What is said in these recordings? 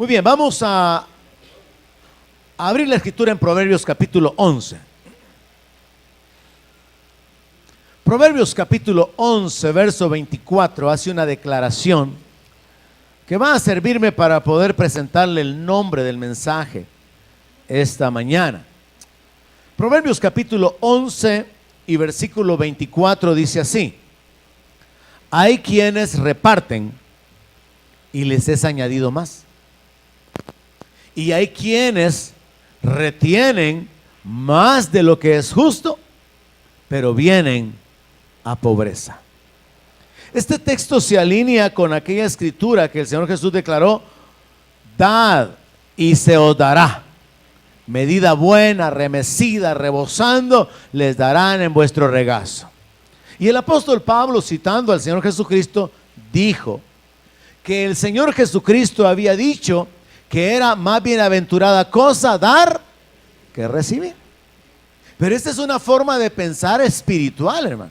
Muy bien, vamos a abrir la escritura en Proverbios capítulo 11. Proverbios capítulo 11, verso 24, hace una declaración que va a servirme para poder presentarle el nombre del mensaje esta mañana. Proverbios capítulo 11 y versículo 24 dice así: hay quienes reparten y les es añadido más, y hay quienes retienen más de lo que es justo, pero vienen a pobreza. Este texto se alinea con aquella escritura que el Señor Jesús declaró: dad y se os dará, medida buena, remecida, rebosando, les darán en vuestro regazo. Y el apóstol Pablo, citando al Señor Jesucristo, dijo que el Señor Jesucristo había dicho que era más bienaventurada cosa dar que recibir. Pero esta es una forma de pensar espiritual, hermano.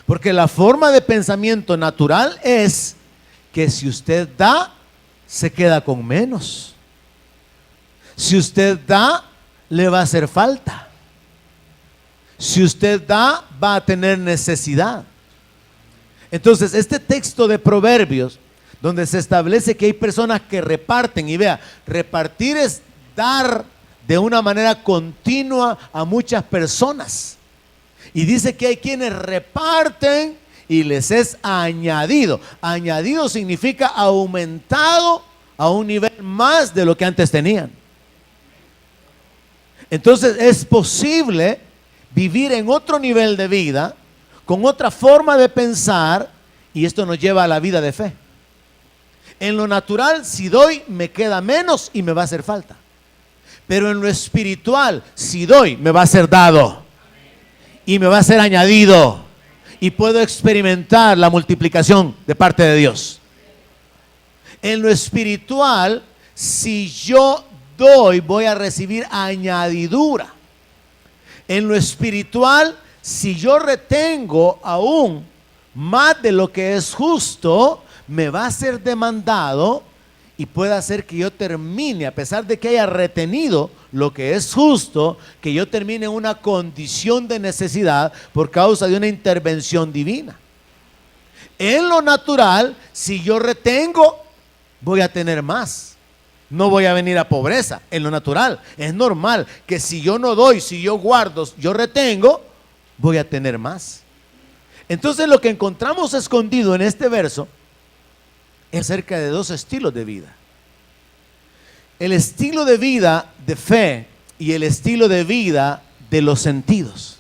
Porque la forma de pensamiento natural es que si usted da, se queda con menos. Si usted da, le va a hacer falta. Si usted da, va a tener necesidad. Entonces, este texto de Proverbios, donde se establece que hay personas que reparten, y vea, repartir es dar de una manera continua a muchas personas. Y dice que hay quienes reparten y les es añadido. Añadido significa aumentado a un nivel más de lo que antes tenían. Entonces es posible vivir en otro nivel de vida, con otra forma de pensar, y esto nos lleva a la vida de fe. En lo natural, si doy, me queda menos y me va a hacer falta. Pero en lo espiritual, si doy, me va a ser dado y me va a ser añadido, y puedo experimentar la multiplicación de parte de Dios. En lo espiritual, si yo doy, voy a recibir añadidura. En lo espiritual, si yo retengo aún más de lo que es justo, me va a ser demandado y puede hacer que yo termine, a pesar de que haya retenido lo que es justo, que yo termine en una condición de necesidad por causa de una intervención divina. En lo natural, si yo retengo, voy a tener más. No voy a venir a pobreza. En lo natural, es normal que si yo no doy, si yo guardo, yo retengo, voy a tener más. Entonces lo que encontramos escondido en este verso es acerca de dos estilos de vida: el estilo de vida de fe y el estilo de vida de los sentidos.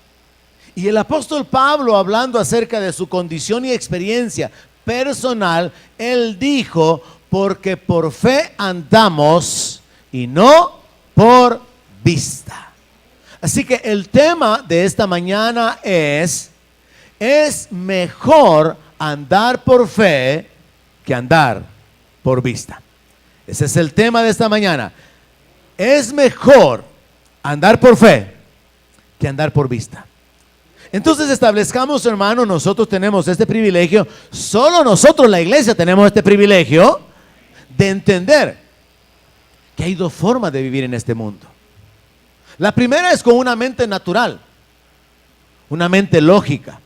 Y el apóstol Pablo, hablando acerca de su condición y experiencia personal, él dijo: porque por fe andamos y no por vista. Así que el tema de esta mañana es mejor andar por fe que andar por vista. Ese es el tema de esta mañana. Es mejor andar por fe que andar por vista. Entonces establezcamos, hermano, nosotros tenemos este privilegio, solo nosotros, la iglesia, tenemos este privilegio de entender que hay dos formas de vivir en este mundo. La primera es con una mente natural, una mente lógica,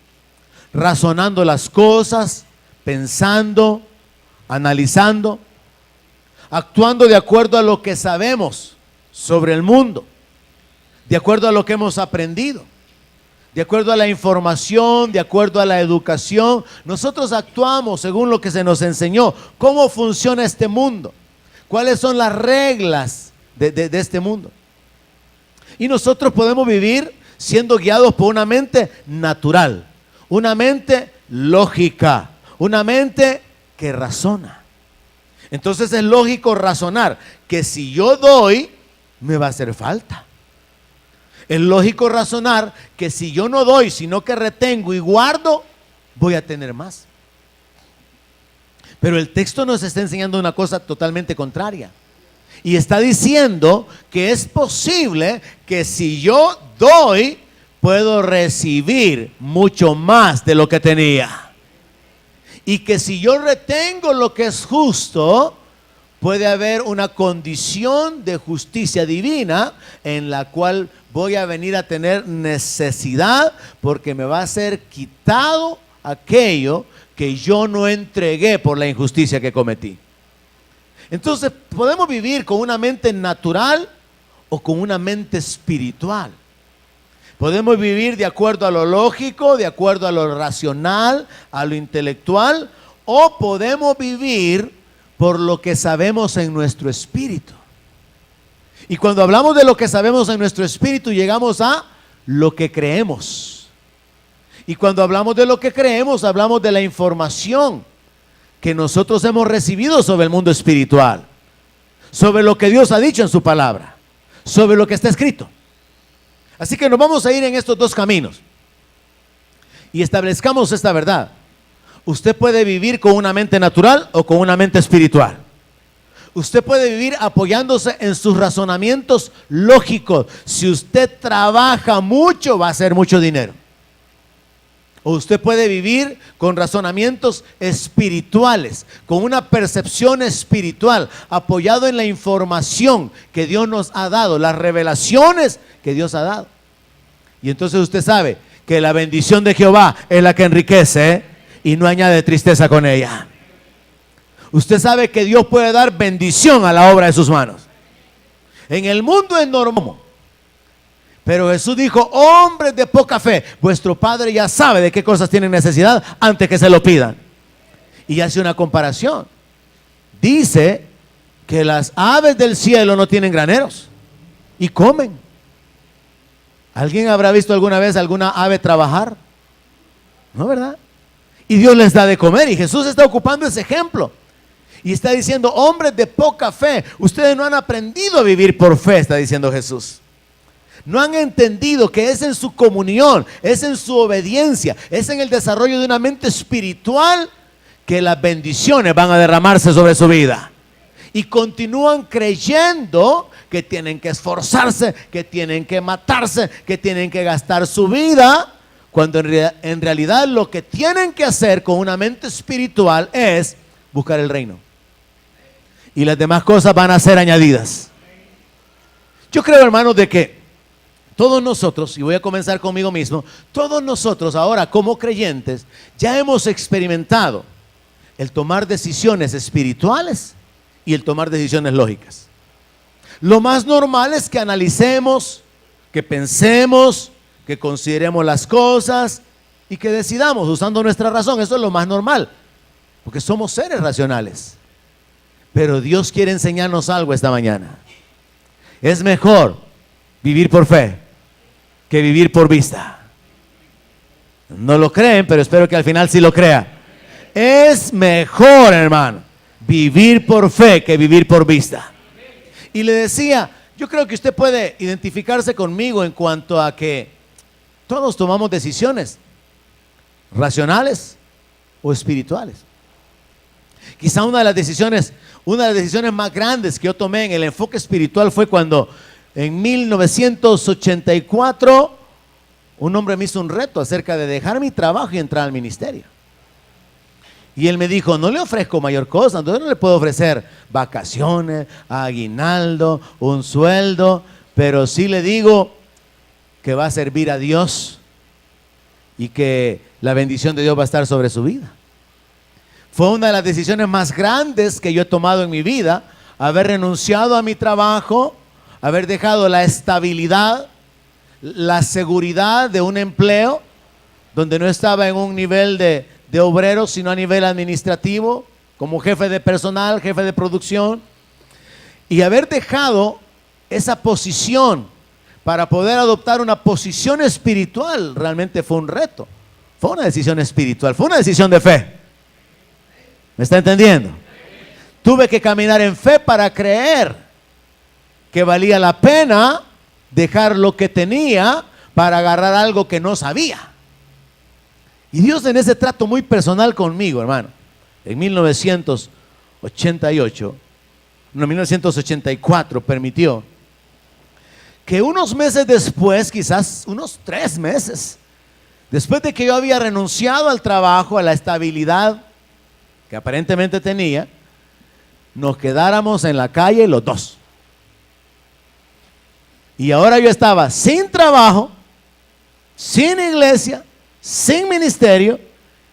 razonando las cosas, pensando, analizando, actuando de acuerdo a lo que sabemos sobre el mundo, de acuerdo a lo que hemos aprendido, de acuerdo a la información, de acuerdo a la educación. Nosotros actuamos según lo que se nos enseñó, cómo funciona este mundo, cuáles son las reglas de este mundo. Y nosotros podemos vivir siendo guiados por una mente natural, una mente lógica, una mente que razona. Entonces es lógico razonar que si yo doy, me va a hacer falta. Es lógico razonar que si yo no doy, sino que retengo y guardo, voy a tener más. Pero el texto nos está enseñando una cosa totalmente contraria. Y está diciendo que es posible que si yo doy, puedo recibir mucho más de lo que tenía. Y que si yo retengo lo que es justo, puede haber una condición de justicia divina en la cual voy a venir a tener necesidad porque me va a ser quitado aquello que yo no entregué por la injusticia que cometí. Entonces podemos vivir con una mente natural o con una mente espiritual. Podemos vivir de acuerdo a lo lógico, de acuerdo a lo racional, a lo intelectual, o podemos vivir por lo que sabemos en nuestro espíritu. Y cuando hablamos de lo que sabemos en nuestro espíritu, llegamos a lo que creemos. Y cuando hablamos de lo que creemos, hablamos de la información que nosotros hemos recibido sobre el mundo espiritual, sobre lo que Dios ha dicho en su palabra, sobre lo que está escrito. Así que nos vamos a ir en estos dos caminos y establezcamos esta verdad. Usted puede vivir con una mente natural o con una mente espiritual. Usted puede vivir apoyándose en sus razonamientos lógicos. Si usted trabaja mucho, va a hacer mucho dinero. O usted puede vivir con razonamientos espirituales, con una percepción espiritual, apoyado en la información que Dios nos ha dado, las revelaciones que Dios ha dado. Y entonces usted sabe que la bendición de Jehová es la que enriquece, y no añade tristeza con ella. Usted sabe que Dios puede dar bendición a la obra de sus manos. En el mundo es normal. Pero Jesús dijo: hombres de poca fe, vuestro Padre ya sabe de qué cosas tienen necesidad antes que se lo pidan. Y hace una comparación. Dice que las aves del cielo no tienen graneros y comen. ¿Alguien habrá visto alguna vez alguna ave trabajar? No, ¿verdad? Y Dios les da de comer, y Jesús está ocupando ese ejemplo. Y está diciendo: hombres de poca fe, ustedes no han aprendido a vivir por fe, está diciendo Jesús. No han entendido que es en su comunión, es en su obediencia, es en el desarrollo de una mente espiritual que las bendiciones van a derramarse sobre su vida. Y continúan creyendo que tienen que esforzarse, que tienen que matarse, que tienen que gastar su vida, cuando en realidad lo que tienen que hacer con una mente espiritual es buscar el reino. Y las demás cosas van a ser añadidas. Yo creo, hermanos, de que todos nosotros, y voy a comenzar conmigo mismo, todos nosotros ahora como creyentes ya hemos experimentado el tomar decisiones espirituales y el tomar decisiones lógicas. Lo más normal es que analicemos, que pensemos, que consideremos las cosas y que decidamos usando nuestra razón. Eso es lo más normal, porque somos seres racionales. Pero Dios quiere enseñarnos algo esta mañana. Es mejor vivir por fe que vivir por vista. No lo creen, pero espero que al final sí lo crea. Es mejor, hermano, vivir por fe que vivir por vista. Y le decía, yo creo que usted puede identificarse conmigo en cuanto a que todos tomamos decisiones racionales o espirituales. Quizá una de las decisiones más grandes que yo tomé en el enfoque espiritual fue cuando en 1984 un hombre me hizo un reto acerca de dejar mi trabajo y entrar al ministerio. Y él me dijo: no le ofrezco mayor cosa, entonces no le puedo ofrecer vacaciones, aguinaldo, un sueldo, pero sí le digo que va a servir a Dios y que la bendición de Dios va a estar sobre su vida. Fue una de las decisiones más grandes que yo he tomado en mi vida, haber renunciado a mi trabajo, haber dejado la estabilidad, la seguridad de un empleo donde no estaba en un nivel de obrero, sino a nivel administrativo, como jefe de personal, jefe de producción, y haber dejado esa posición para poder adoptar una posición espiritual. Realmente fue un reto, fue una decisión espiritual, fue una decisión de fe. ¿Me está entendiendo? Tuve que caminar en fe para creer que valía la pena dejar lo que tenía para agarrar algo que no sabía. Y Dios, en ese trato muy personal conmigo, hermano, en 1984 permitió que unos meses después, quizás unos 3 meses, después de que yo había renunciado al trabajo, a la estabilidad que aparentemente tenía, nos quedáramos en la calle los dos. Y ahora yo estaba sin trabajo, sin iglesia, sin ministerio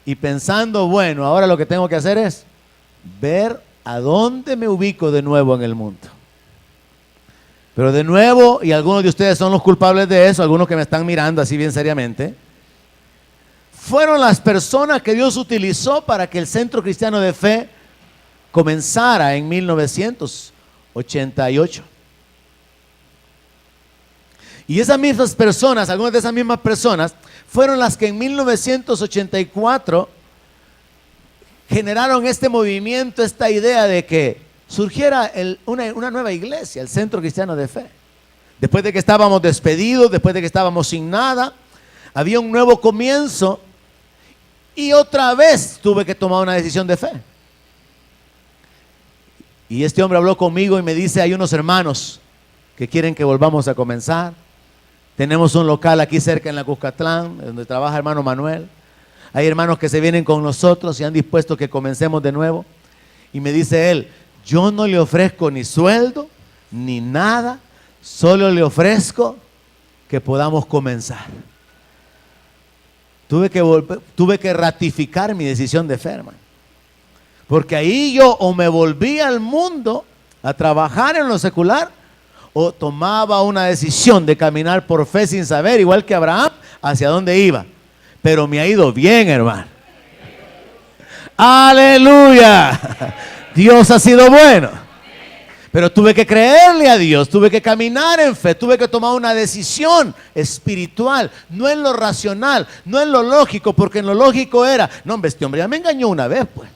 y pensando, bueno, ahora lo que tengo que hacer es ver a dónde me ubico de nuevo en el mundo. Pero de nuevo, y algunos de ustedes son los culpables de eso, algunos que me están mirando así bien seriamente, fueron las personas que Dios utilizó para que el Centro Cristiano de Fe comenzara en 1988. Y esas mismas personas, algunas de esas mismas personas, fueron las que en 1984 generaron este movimiento, esta idea de que surgiera una nueva iglesia, el Centro Cristiano de Fe. Después de que estábamos despedidos, después de que estábamos sin nada, había un nuevo comienzo y otra vez tuve que tomar una decisión de fe. Y este hombre habló conmigo y me dice, hay unos hermanos que quieren que volvamos a comenzar. Tenemos un local aquí cerca en la Cuscatlán, donde trabaja hermano Manuel. Hay hermanos que se vienen con nosotros y han dispuesto que comencemos de nuevo. Y me dice él, yo no le ofrezco ni sueldo, ni nada, solo le ofrezco que podamos comenzar. Tuve que ratificar mi decisión de fe, hermano. Porque ahí yo o me volví al mundo a trabajar en lo secular, o tomaba una decisión de caminar por fe sin saber, igual que Abraham, hacia dónde iba. Pero me ha ido bien, hermano. ¡Aleluya! Dios ha sido bueno. Pero tuve que creerle a Dios, tuve que caminar en fe, tuve que tomar una decisión espiritual, no en lo racional, no en lo lógico, porque en lo lógico era, no hombre, este hombre ya me engañó una vez, pues.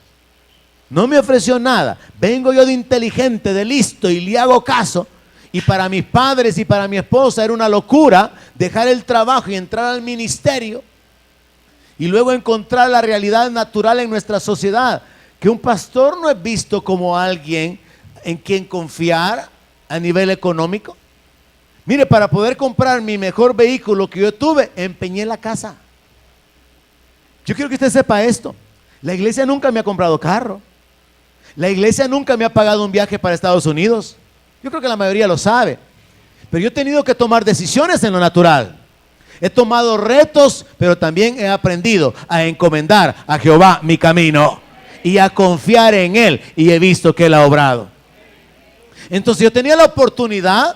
No me ofreció nada. Vengo yo de inteligente, de listo y le hago caso. Y para mis padres y para mi esposa era una locura dejar el trabajo y entrar al ministerio y luego encontrar la realidad natural en nuestra sociedad, que un pastor no es visto como alguien en quien confiar a nivel económico. Mire, para poder comprar mi mejor vehículo que yo tuve, empeñé la casa. Yo quiero que usted sepa esto. La iglesia nunca me ha comprado carro. La iglesia nunca me ha pagado un viaje para Estados Unidos. Yo creo que la mayoría lo sabe. Pero yo he tenido que tomar decisiones en lo natural. He tomado retos, pero también he aprendido a encomendar a Jehová mi camino y a confiar en Él. Y he visto que Él ha obrado. Entonces yo tenía la oportunidad,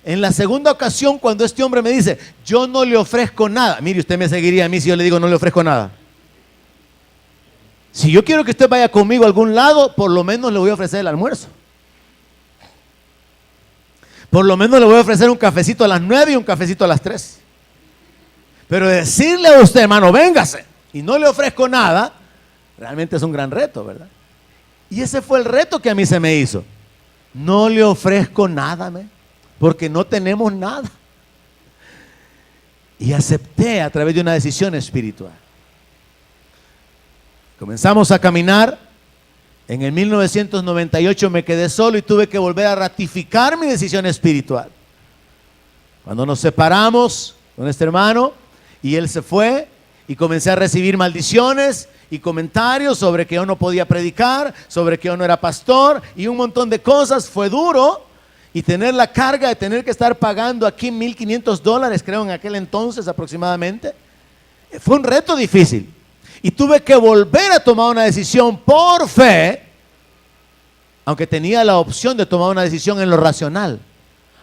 en la segunda ocasión, cuando este hombre me dice, yo no le ofrezco nada. Mire, usted me seguiría a mí si yo le digo no le ofrezco nada. Si yo quiero que usted vaya conmigo a algún lado, por lo menos le voy a ofrecer el almuerzo. Por lo menos le voy a ofrecer un cafecito a las 9 y un cafecito a las 3. Pero decirle a usted, hermano, véngase, y no le ofrezco nada, realmente es un gran reto, ¿verdad? Y ese fue el reto que a mí se me hizo. No le ofrezco nada, porque no tenemos nada. Y acepté a través de una decisión espiritual. Comenzamos a caminar. En el 1998 me quedé solo y tuve que volver a ratificar mi decisión espiritual. Cuando nos separamos con este hermano y él se fue y comencé a recibir maldiciones y comentarios sobre que yo no podía predicar, sobre que yo no era pastor y un montón de cosas. Fue duro y tener la carga de tener que estar pagando aquí $1,500, creo en aquel entonces aproximadamente. Fue un reto difícil. Y tuve que volver a tomar una decisión por fe, aunque tenía la opción de tomar una decisión en lo racional.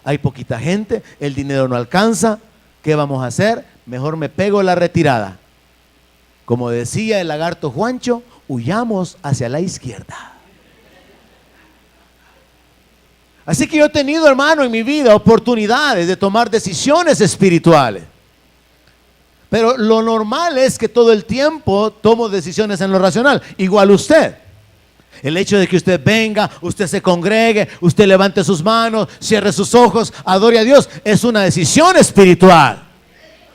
Hay poquita gente, el dinero no alcanza, ¿qué vamos a hacer? Mejor me pego la retirada. Como decía el lagarto Juancho, huyamos hacia la izquierda. Así que yo he tenido, hermano, en mi vida oportunidades de tomar decisiones espirituales. Pero lo normal es que todo el tiempo tomo decisiones en lo racional. Igual usted. El hecho de que usted venga, usted se congregue, usted levante sus manos, cierre sus ojos, adore a Dios, es una decisión espiritual.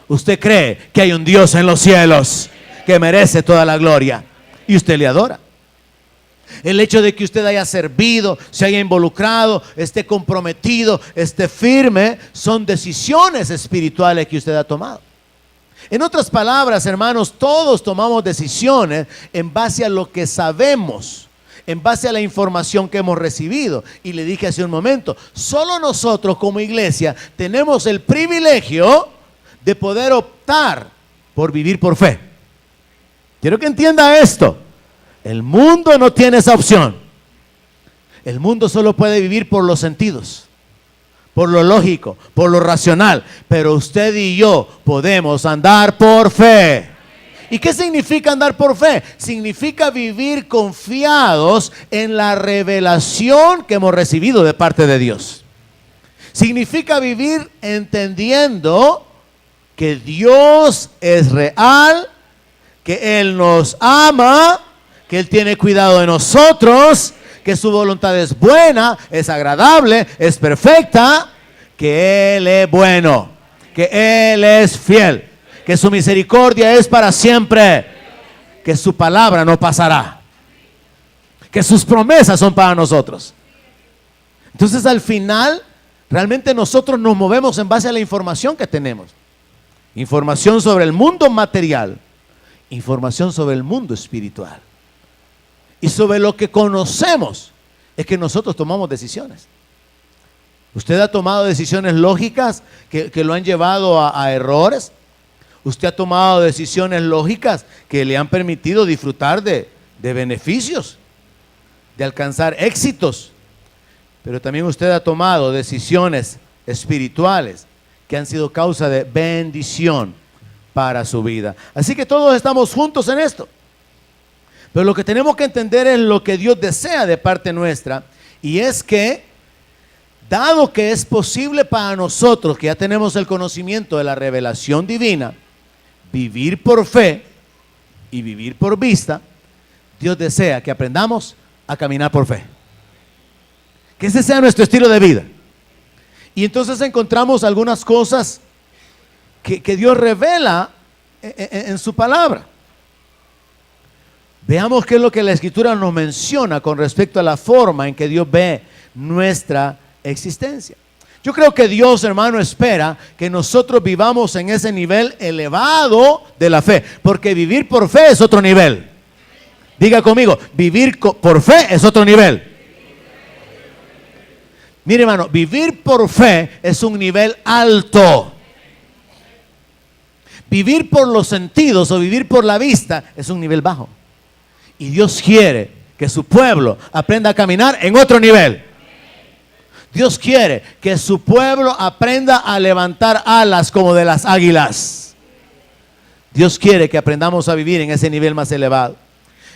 Usted cree que hay un Dios en los cielos que merece toda la gloria y usted le adora. El hecho de que usted haya servido, se haya involucrado, esté comprometido, esté firme, son decisiones espirituales que usted ha tomado. En otras palabras, hermanos, todos tomamos decisiones en base a lo que sabemos, en base a la información que hemos recibido. Y le dije hace un momento, solo nosotros como iglesia tenemos el privilegio de poder optar por vivir por fe. Quiero que entienda esto. El mundo no tiene esa opción. El mundo solo puede vivir por los sentidos, por lo lógico, por lo racional. Pero usted y yo podemos andar por fe. ¿Y qué significa andar por fe? Significa vivir confiados en la revelación que hemos recibido de parte de Dios. Significa vivir entendiendo que Dios es real, que Él nos ama, que Él tiene cuidado de nosotros, que su voluntad es buena, es agradable, es perfecta, que Él es bueno, que Él es fiel, que su misericordia es para siempre, que su palabra no pasará, que sus promesas son para nosotros. Entonces al final, realmente nosotros nos movemos en base a la información que tenemos. Información sobre el mundo material, información sobre el mundo espiritual. Y sobre lo que conocemos es que nosotros tomamos decisiones. Usted ha tomado decisiones lógicas que lo han llevado a errores. Usted ha tomado decisiones lógicas que le han permitido disfrutar de beneficios, de alcanzar éxitos. Pero también usted ha tomado decisiones espirituales que han sido causa de bendición para su vida. Así que todos estamos juntos en esto. Pero lo que tenemos que entender es lo que Dios desea de parte nuestra, y es que, dado que es posible para nosotros, que ya tenemos el conocimiento de la revelación divina, vivir por fe y vivir por vista, Dios desea que aprendamos a caminar por fe. Que ese sea nuestro estilo de vida. Y entonces encontramos algunas cosas que Dios revela en su palabra. Veamos qué es lo que la Escritura nos menciona con respecto a la forma en que Dios ve nuestra existencia. Yo creo que Dios, hermano, espera que nosotros vivamos en ese nivel elevado de la fe, porque vivir por fe es otro nivel. Diga conmigo, vivir por fe es otro nivel. Mire, hermano, vivir por fe es un nivel alto. Vivir por los sentidos o vivir por la vista es un nivel bajo. Y Dios quiere que su pueblo aprenda a caminar en otro nivel. Dios quiere que su pueblo aprenda a levantar alas como de las águilas. Dios quiere que aprendamos a vivir en ese nivel más elevado.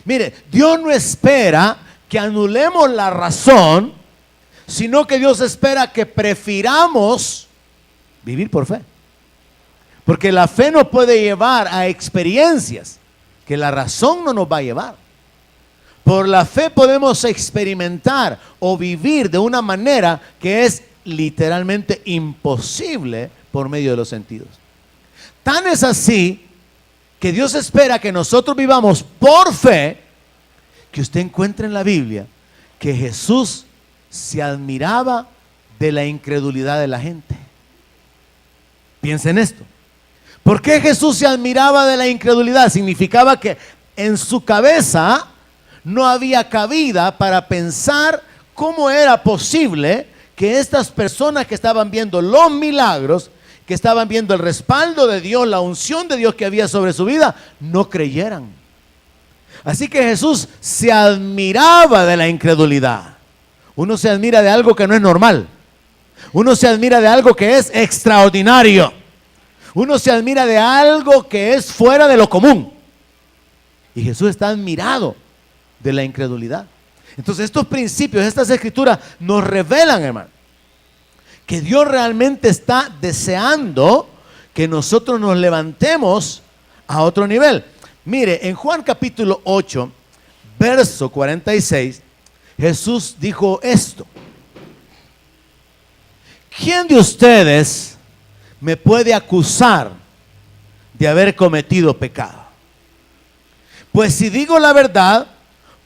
Mire, Dios no espera que anulemos la razón, sino que Dios espera que prefiramos vivir por fe. Porque la fe nos puede llevar a experiencias que la razón no nos va a llevar. Por la fe podemos experimentar o vivir de una manera que es literalmente imposible por medio de los sentidos. Tan es así que Dios espera que nosotros vivamos por fe, que usted encuentre en la Biblia que Jesús se admiraba de la incredulidad de la gente. Piensa en esto. ¿Por qué Jesús se admiraba de la incredulidad? Significaba que en su cabeza no había cabida para pensar cómo era posible que estas personas que estaban viendo los milagros, que estaban viendo el respaldo de Dios, la unción de Dios que había sobre su vida, no creyeran. Así que Jesús se admiraba de la incredulidad. Uno se admira de algo que no es normal. Uno se admira de algo que es extraordinario. Uno se admira de algo que es fuera de lo común. Y Jesús está admirado de la incredulidad. Entonces estos principios, estas escrituras nos revelan, hermano, que Dios realmente está deseando que nosotros nos levantemos a otro nivel. Mire, en Juan capítulo 8, verso 46, Jesús dijo esto: ¿quién de ustedes me puede acusar de haber cometido pecado? Pues si digo la verdad,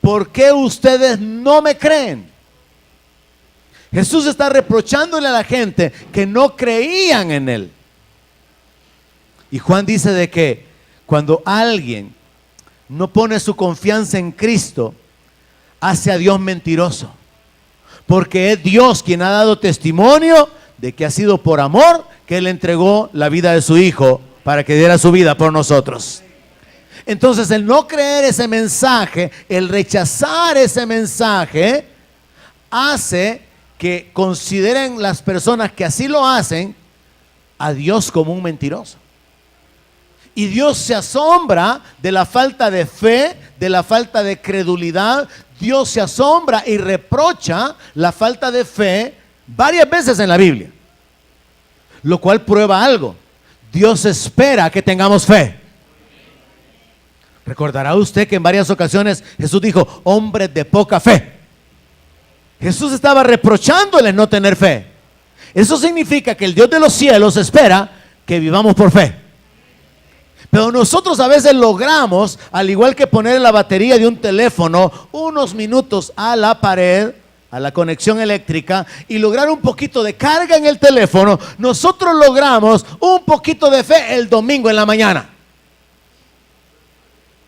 ¿por qué ustedes no me creen? Jesús está reprochándole a la gente que no creían en Él. Y Juan dice de que cuando alguien no pone su confianza en Cristo, hace a Dios mentiroso, porque es Dios quien ha dado testimonio de que ha sido por amor que Él entregó la vida de su Hijo para que diera su vida por nosotros. Entonces, el no creer ese mensaje, el rechazar ese mensaje, hace que consideren las personas que así lo hacen a Dios como un mentiroso. Y Dios se asombra de la falta de fe, de la falta de credulidad. Dios se asombra y reprocha la falta de fe varias veces en la Biblia. Lo cual prueba algo. Dios espera que tengamos fe. Recordará usted que en varias ocasiones Jesús dijo, hombres de poca fe. Jesús estaba reprochándole no tener fe. Eso significa que el Dios de los cielos espera que vivamos por fe. Pero nosotros a veces logramos, al igual que poner la batería de un teléfono unos minutos a la pared, a la conexión eléctrica, y lograr un poquito de carga en el teléfono, nosotros logramos un poquito de fe el domingo en la mañana.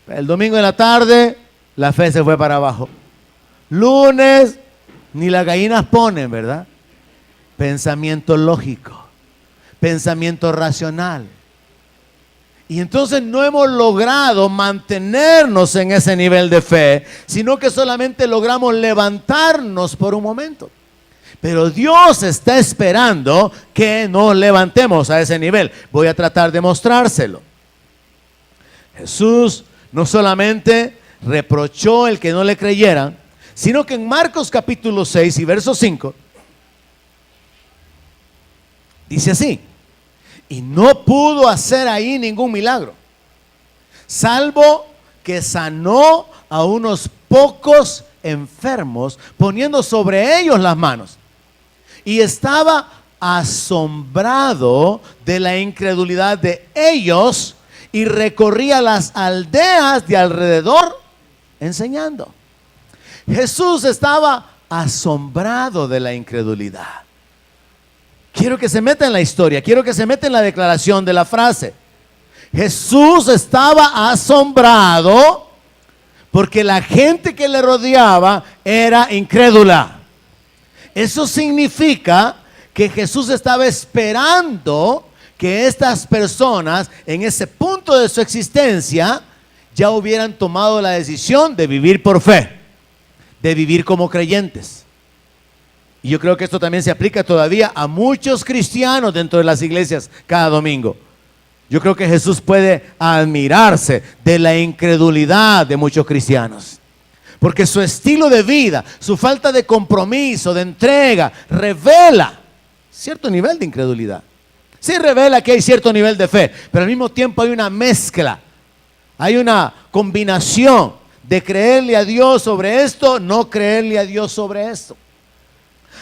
El domingo en la tarde, la fe se fue para abajo. Lunes, ni las gallinas ponen, ¿verdad? Pensamiento lógico, pensamiento racional. Y entonces no hemos logrado mantenernos en ese nivel de fe, sino que solamente logramos levantarnos por un momento. Pero Dios está esperando que nos levantemos a ese nivel. Voy a tratar de mostrárselo. Jesús no solamente reprochó el que no le creyeran, sino que en Marcos capítulo 6 y verso 5, dice así: y no pudo hacer ahí ningún milagro, salvo que sanó a unos pocos enfermos, poniendo sobre ellos las manos. Y estaba asombrado de la incredulidad de ellos, y recorría las aldeas de alrededor enseñando. Jesús estaba asombrado de la incredulidad. Quiero que se meta en la historia, quiero que se meta en la declaración de la frase. Jesús estaba asombrado porque la gente que le rodeaba era incrédula. Eso significa que Jesús estaba esperando que estas personas en ese punto de su existencia ya hubieran tomado la decisión de vivir por fe, de vivir como creyentes. Y yo creo que esto también se aplica todavía a muchos cristianos dentro de las iglesias cada domingo. Yo creo que Jesús puede admirarse de la incredulidad de muchos cristianos, porque su estilo de vida, su falta de compromiso, de entrega, revela cierto nivel de incredulidad. Sí revela que hay cierto nivel de fe, pero al mismo tiempo hay una mezcla, hay una combinación de creerle a Dios sobre esto, no creerle a Dios sobre esto.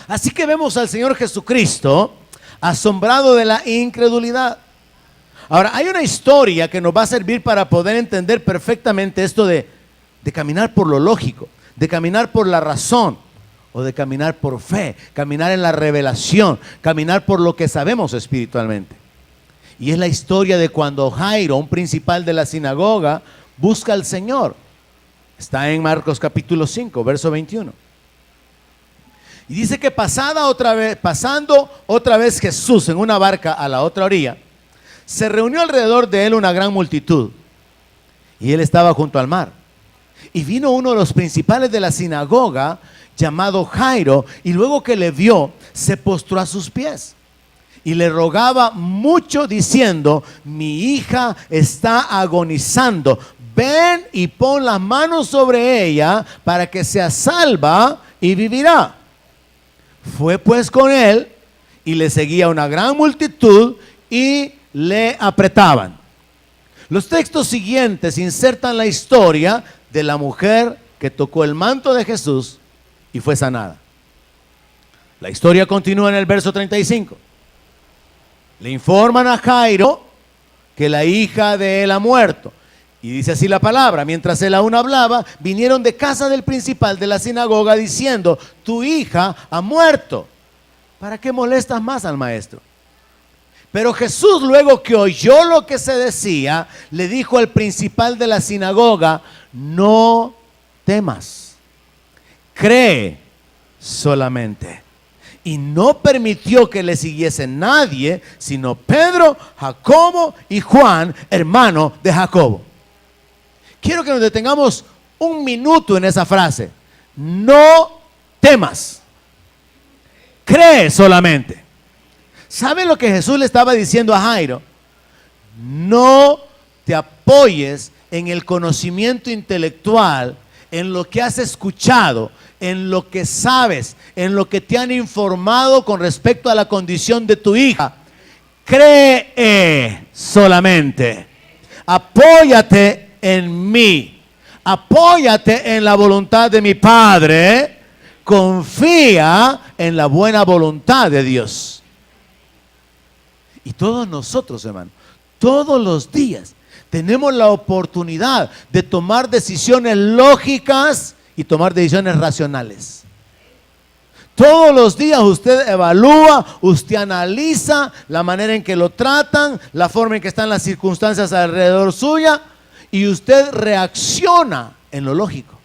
Así que vemos al Señor Jesucristo asombrado de la incredulidad. Ahora, hay una historia que nos va a servir para poder entender perfectamente esto de caminar por lo lógico, de caminar por la razón, o de caminar por fe, caminar en la revelación, caminar por lo que sabemos espiritualmente. Y es la historia de cuando Jairo, un principal de la sinagoga, busca al Señor. Está en Marcos capítulo 5, verso 21. Y dice que pasando otra vez Jesús en una barca a la otra orilla, se reunió alrededor de él una gran multitud, y él estaba junto al mar. Y vino uno de los principales de la sinagoga, llamado Jairo, y luego que le vio, se postró a sus pies y le rogaba mucho diciendo: mi hija está agonizando, ven y pon las manos sobre ella para que sea salva y vivirá. Fue pues con él, y le seguía una gran multitud y le apretaban. Los textos siguientes insertan la historia de la mujer que tocó el manto de Jesús y fue sanada. La historia continúa en el verso 35. Le informan a Jairo que la hija de él ha muerto. Y dice así la palabra: mientras él aún hablaba, vinieron de casa del principal de la sinagoga diciendo: tu hija ha muerto. ¿Para qué molestas más al maestro? Pero Jesús, luego que oyó lo que se decía, le dijo al principal de la sinagoga: no temas, cree solamente. Y no permitió que le siguiese nadie, sino Pedro, Jacobo y Juan, hermano de Jacobo. Quiero que nos detengamos un minuto en esa frase. No temas, cree solamente. ¿Sabe lo que Jesús le estaba diciendo a Jairo? No te apoyes en el conocimiento intelectual, en lo que has escuchado, en lo que sabes, en lo que te han informado con respecto a la condición de tu hija. Cree solamente. Apóyate en mí. Apóyate en la voluntad de mi Padre. Confía en la buena voluntad de Dios. Y todos nosotros, hermano, todos los días tenemos la oportunidad de tomar decisiones lógicas y tomar decisiones racionales. Todos los días usted evalúa, usted analiza la manera en que lo tratan, la forma en que están las circunstancias alrededor suya, y usted reacciona en lo lógico.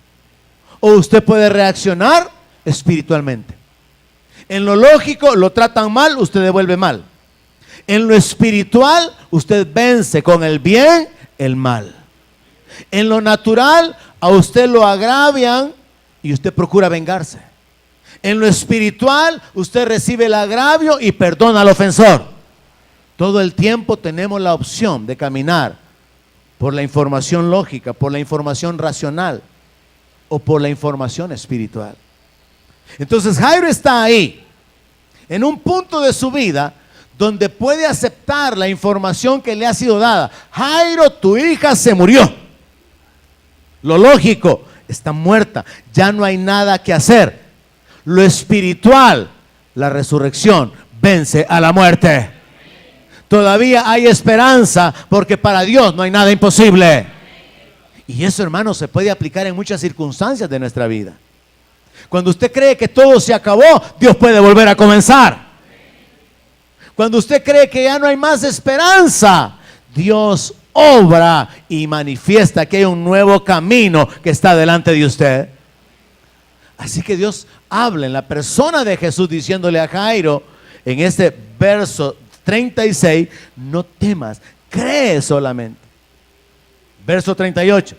O usted puede reaccionar espiritualmente. En lo lógico lo tratan mal, usted devuelve mal. En lo espiritual usted vence con el bien el mal. En lo natural a usted lo agravian y usted procura vengarse. En lo espiritual usted recibe el agravio y perdona al ofensor. Todo el tiempo tenemos la opción de caminar por la información lógica, por la información racional o por la información espiritual. Entonces Jairo está ahí, en un punto de su vida donde puede aceptar la información que le ha sido dada. Jairo, tu hija se murió. Lo lógico, está muerta, ya no hay nada que hacer. Lo espiritual, la resurrección vence a la muerte. Todavía hay esperanza, porque para Dios no hay nada imposible. Y eso, hermano, se puede aplicar en muchas circunstancias de nuestra vida. Cuando usted cree que todo se acabó, Dios puede volver a comenzar. Cuando usted cree que ya no hay más esperanza, Dios obra y manifiesta que hay un nuevo camino que está delante de usted. Así que Dios habla en la persona de Jesús, diciéndole a Jairo en este verso 36, no temas, cree solamente. Verso 38,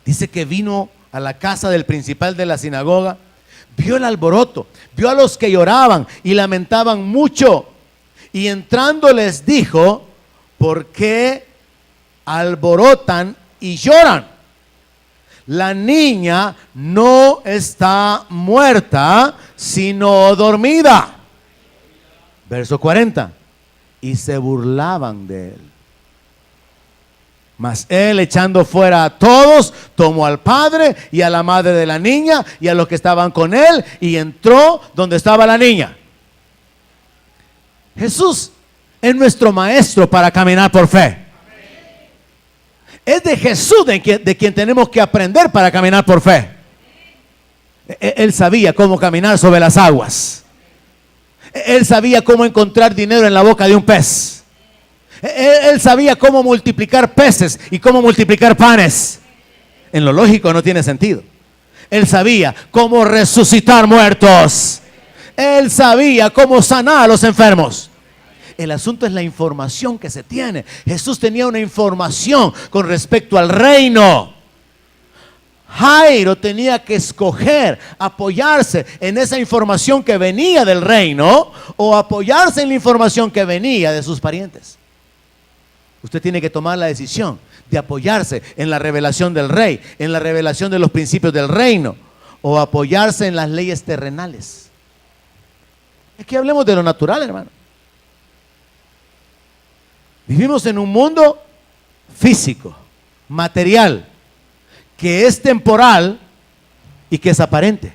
dice que vino a la casa del principal de la sinagoga, vio el alboroto, vio a los que lloraban y lamentaban mucho, y entrando les dijo: ¿por qué alborotan y lloran? La niña no está muerta, sino dormida. Verso 40, y se burlaban de él. Mas él, echando fuera a todos, tomó al padre y a la madre de la niña y a los que estaban con él, y entró donde estaba la niña. Jesús es nuestro maestro para caminar por fe. Es de Jesús de quien tenemos que aprender para caminar por fe. Él sabía cómo caminar sobre las aguas. Él sabía cómo encontrar dinero en la boca de un pez. Él sabía cómo multiplicar peces y cómo multiplicar panes. En lo lógico no tiene sentido. Él sabía cómo resucitar muertos. Él sabía cómo sanar a los enfermos. El asunto es la información que se tiene. Jesús tenía una información con respecto al reino. Jairo tenía que escoger apoyarse en esa información que venía del reino o apoyarse en la información que venía de sus parientes. Usted tiene que tomar la decisión de apoyarse en la revelación del rey, en la revelación de los principios del reino, o apoyarse en las leyes terrenales. Aquí hablemos de lo natural, hermano. Vivimos en un mundo físico, material, que es temporal y que es aparente.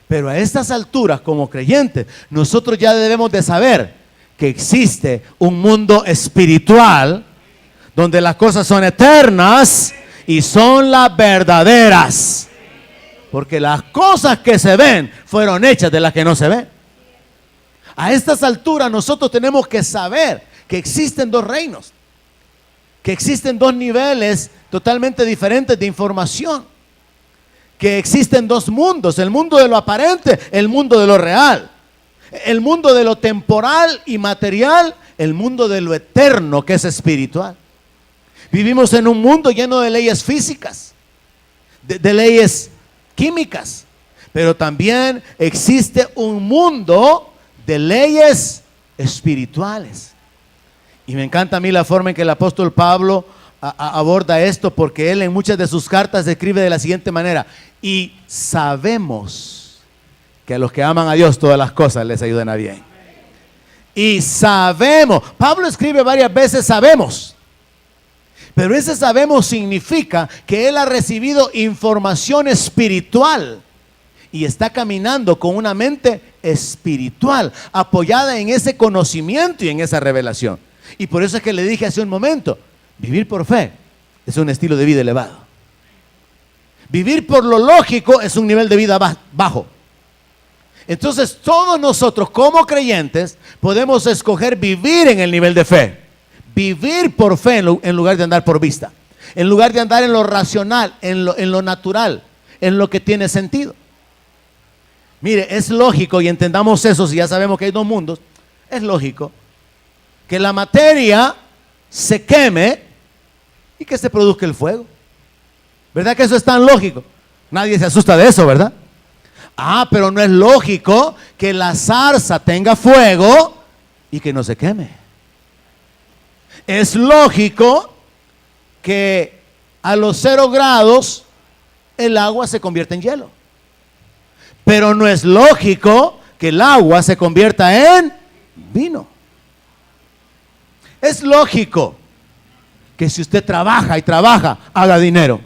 Pero a estas alturas, como creyentes, nosotros ya debemos de saber que existe un mundo espiritual donde las cosas son eternas y son las verdaderas. Porque las cosas que se ven fueron hechas de las que no se ven. A estas alturas nosotros tenemos que saber que existen dos reinos, que existen dos niveles totalmente diferentes de información, que existen dos mundos, el mundo de lo aparente, el mundo de lo real, el mundo de lo temporal y material, el mundo de lo eterno que es espiritual. Vivimos en un mundo lleno de leyes físicas, de leyes químicas, pero también existe un mundo de leyes espirituales. Y me encanta a mí la forma en que el apóstol Pablo aborda esto, porque él en muchas de sus cartas describe de la siguiente manera: y sabemos que a los que aman a Dios todas las cosas les ayudan a bien. Y sabemos, Pablo escribe varias veces sabemos, pero ese sabemos significa que él ha recibido información espiritual y está caminando con una mente espiritual, apoyada en ese conocimiento y en esa revelación. Y por eso es que le dije hace un momento, vivir por fe es un estilo de vida elevado. Vivir por lo lógico es un nivel de vida bajo. Entonces todos nosotros como creyentes podemos escoger vivir en el nivel de fe. Vivir por fe en lugar de andar por vista. En lugar de andar en lo racional, en lo natural, en lo que tiene sentido. Mire, es lógico, y entendamos eso, si ya sabemos que hay dos mundos, es lógico que la materia se queme y que se produzca el fuego. ¿Verdad que eso es tan lógico? Nadie se asusta de eso, ¿verdad? Pero no es lógico que la zarza tenga fuego y que no se queme. Es lógico que a los 0 grados el agua se convierta en hielo. Pero no es lógico que el agua se convierta en vino. Es lógico que si usted trabaja y trabaja, haga dinero.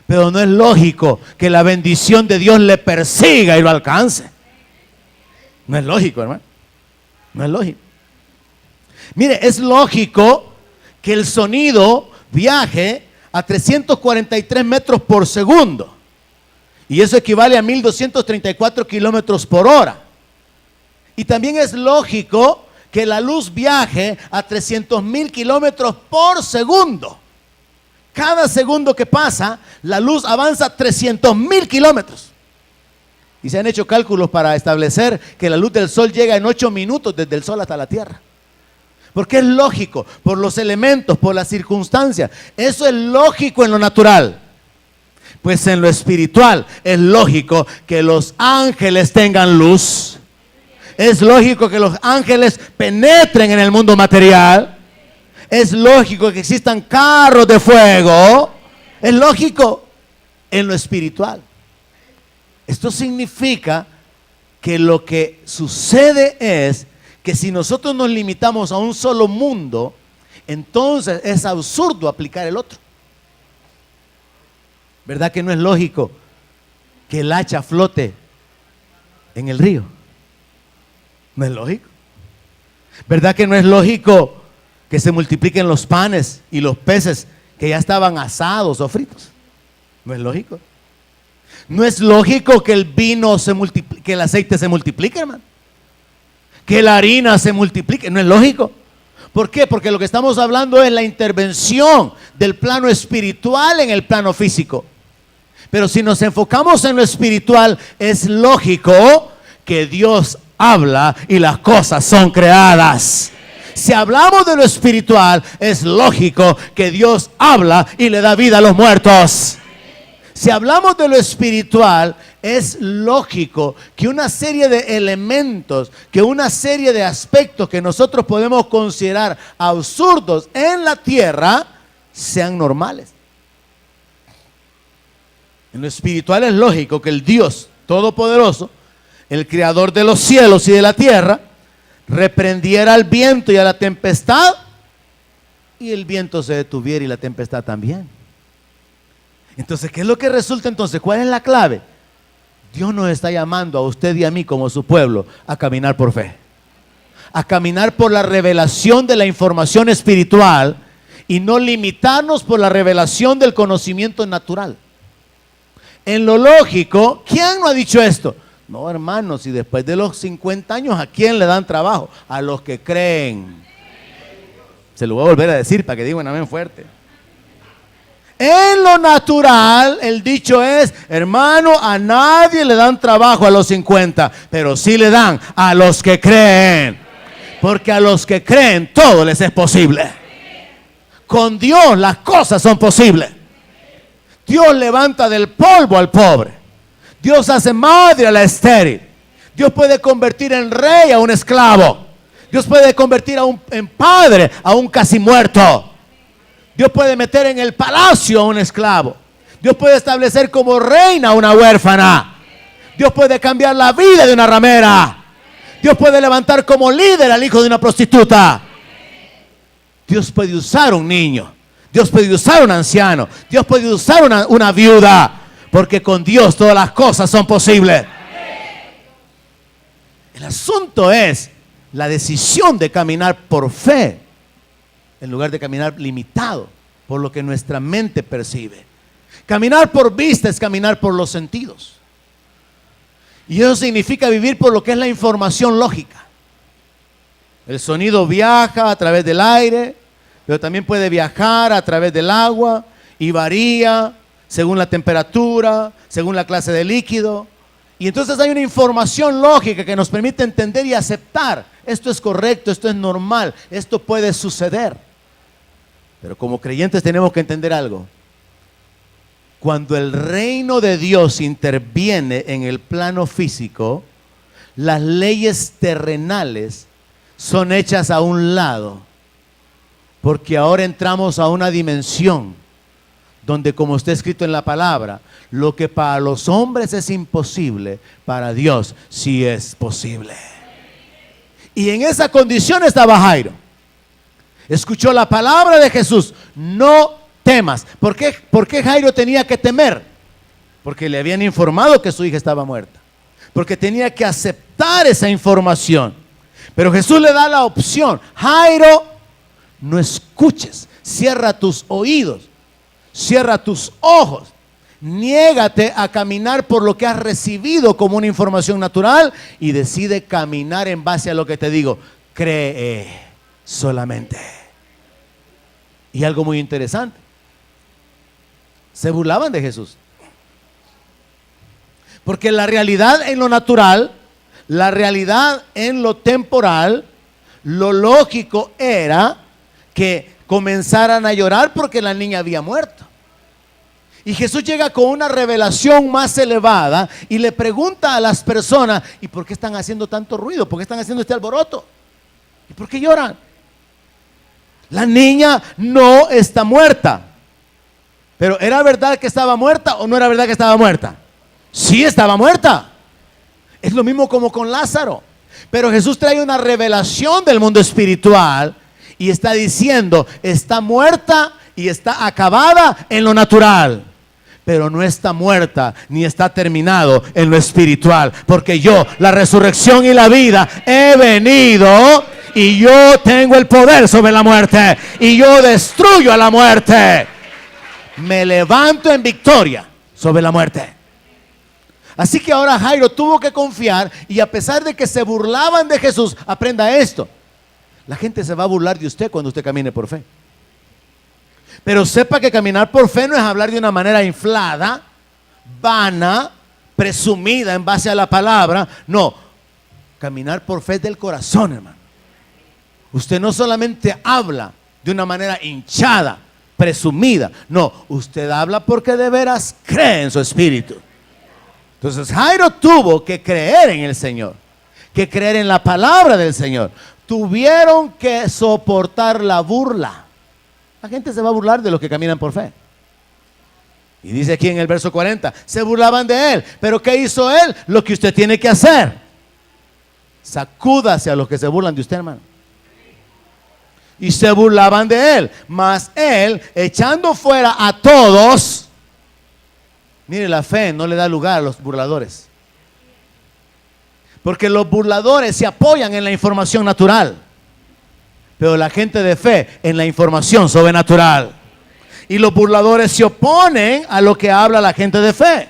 Pero no es lógico que la bendición de Dios le persiga y lo alcance. No es lógico, hermano. No es lógico. Mire, es lógico que el sonido viaje a 343 metros por segundo. Y eso equivale a 1234 kilómetros por hora. Y también es lógico que la luz viaje a 300,000 kilómetros por segundo. Cada segundo que pasa, la luz avanza 300,000 kilómetros. Y se han hecho cálculos para establecer que la luz del sol llega en 8 minutos desde el sol hasta la tierra. Porque es lógico, por los elementos, por las circunstancias. Eso es lógico en lo natural. Pues en lo espiritual es lógico que los ángeles tengan luz. Es lógico que los ángeles penetren en el mundo material. Es lógico que existan carros de fuego. Es lógico en lo espiritual. Esto significa que lo que sucede es que si nosotros nos limitamos a un solo mundo, entonces es absurdo aplicar el otro. ¿Verdad que no es lógico que el hacha flote en el río? No es lógico. ¿Verdad que no es lógico que se multipliquen los panes y los peces que ya estaban asados o fritos? No es lógico. No es lógico que el vino se multiplique, que el aceite se multiplique, hermano. Que la harina se multiplique. No es lógico. ¿Por qué? Porque lo que estamos hablando es la intervención del plano espiritual en el plano físico. Pero si nos enfocamos en lo espiritual, es lógico que Dios habla y las cosas son creadas. Si hablamos de lo espiritual, es lógico que Dios habla y le da vida a los muertos. Si hablamos de lo espiritual, es lógico que una serie de elementos, que una serie de aspectos que nosotros podemos considerar absurdos en la tierra, sean normales. En lo espiritual es lógico que el Dios Todopoderoso, el creador de los cielos y de la tierra, reprendiera al viento y a la tempestad, y el viento se detuviera y la tempestad también. Entonces, ¿qué es lo que resulta entonces? ¿Cuál es la clave? Dios nos está llamando a usted y a mí como su pueblo a caminar por fe, a caminar por la revelación de la información espiritual y no limitarnos por la revelación del conocimiento natural. En lo lógico, ¿quién no ha dicho esto? No, hermanos, y después de los 50 años, ¿a quién le dan trabajo? A los que creen. Se lo voy a volver a decir para que digan amén fuerte. En lo natural, el dicho es, hermano, a nadie le dan trabajo a los 50, pero sí le dan a los que creen. Porque a los que creen todo les es posible. Con Dios las cosas son posibles. Dios levanta del polvo al pobre. Dios hace madre a la estéril. Dios puede convertir en rey a un esclavo. Dios puede convertir en padre a un casi muerto. Dios puede meter en el palacio a un esclavo. Dios puede establecer como reina a una huérfana. Dios puede cambiar la vida de una ramera. Dios puede levantar como líder al hijo de una prostituta. Dios puede usar un niño. Dios puede usar un anciano. Dios puede usar una viuda. Porque con Dios todas las cosas son posibles. El asunto es la decisión de caminar por fe en lugar de caminar limitado por lo que nuestra mente percibe. Caminar por vista es caminar por los sentidos. Y eso significa vivir por lo que es la información lógica. El sonido viaja a través del aire, pero también puede viajar a través del agua y varía según la temperatura, según la clase de líquido. Y entonces hay una información lógica que nos permite entender y aceptar. Esto es correcto, esto es normal, esto puede suceder. Pero como creyentes tenemos que entender algo. Cuando el reino de Dios interviene en el plano físico, las leyes terrenales son hechas a un lado. Porque ahora entramos a una dimensión donde, como está escrito en la palabra, lo que para los hombres es imposible, para Dios sí es posible. Y en esa condición estaba Jairo. Escuchó la palabra de Jesús: no temas. ¿Por qué Jairo tenía que temer? Porque le habían informado que su hija estaba muerta. Porque tenía que aceptar esa información. Pero Jesús le da la opción: Jairo, no escuches, cierra tus oídos, cierra tus ojos, niégate a caminar por lo que has recibido como una información natural y decide caminar en base a lo que te digo. Cree solamente. Y algo muy interesante, se burlaban de Jesús, porque la realidad en lo natural, la realidad en lo temporal, lo lógico era que comenzaran a llorar porque la niña había muerto. Y Jesús llega con una revelación más elevada y le pregunta a las personas: ¿y por qué están haciendo tanto ruido? ¿Por qué están haciendo este alboroto? ¿Y por qué lloran? La niña no está muerta. Pero ¿era verdad que estaba muerta o no era verdad que estaba muerta? Sí, estaba muerta. Es lo mismo como con Lázaro. Pero Jesús trae una revelación del mundo espiritual y está diciendo: está muerta y está acabada en lo natural, pero no está muerta ni está terminado en lo espiritual, porque yo, la resurrección y la vida, he venido y yo tengo el poder sobre la muerte y yo destruyo a la muerte. Me levanto en victoria sobre la muerte. Así que ahora Jairo tuvo que confiar, y a pesar de que se burlaban de Jesús, aprenda esto: la gente se va a burlar de usted cuando usted camine por fe. Pero sepa que caminar por fe no es hablar de una manera inflada, vana, presumida en base a la palabra. No, caminar por fe es del corazón, hermano. Usted no solamente habla de una manera hinchada, presumida. No, usted habla porque de veras cree en su espíritu. Entonces Jairo tuvo que creer en el Señor, que creer en la palabra del Señor. Tuvieron que soportar la burla. La gente se va a burlar de los que caminan por fe. Y dice aquí en el verso 40, se burlaban de él. ¿Pero qué hizo él? Lo que usted tiene que hacer: sacúdase a los que se burlan de usted, hermano. Y se burlaban de él, mas él, echando fuera a todos. Mire, la fe no le da lugar a los burladores, porque los burladores se apoyan en la información natural, pero la gente de fe en la información sobrenatural. Y los burladores se oponen a lo que habla la gente de fe,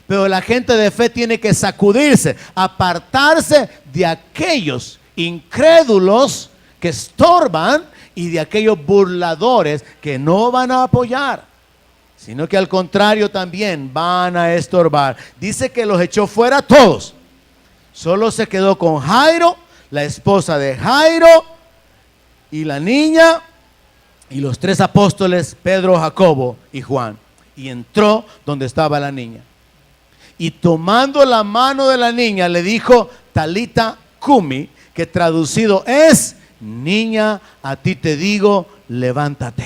pero la gente de fe tiene que sacudirse, apartarse de aquellos incrédulos que estorban y de aquellos burladores que no van a apoyar. sino que al contrario también van a estorbar. Dice que los echó fuera a todos. Solo se quedó con Jairo, la esposa de Jairo y la niña y los 3 apóstoles, Pedro, Jacobo y Juan. Y entró donde estaba la niña. Y tomando la mano de la niña le dijo, Talita Cumi, que traducido es, niña, a ti te digo, levántate.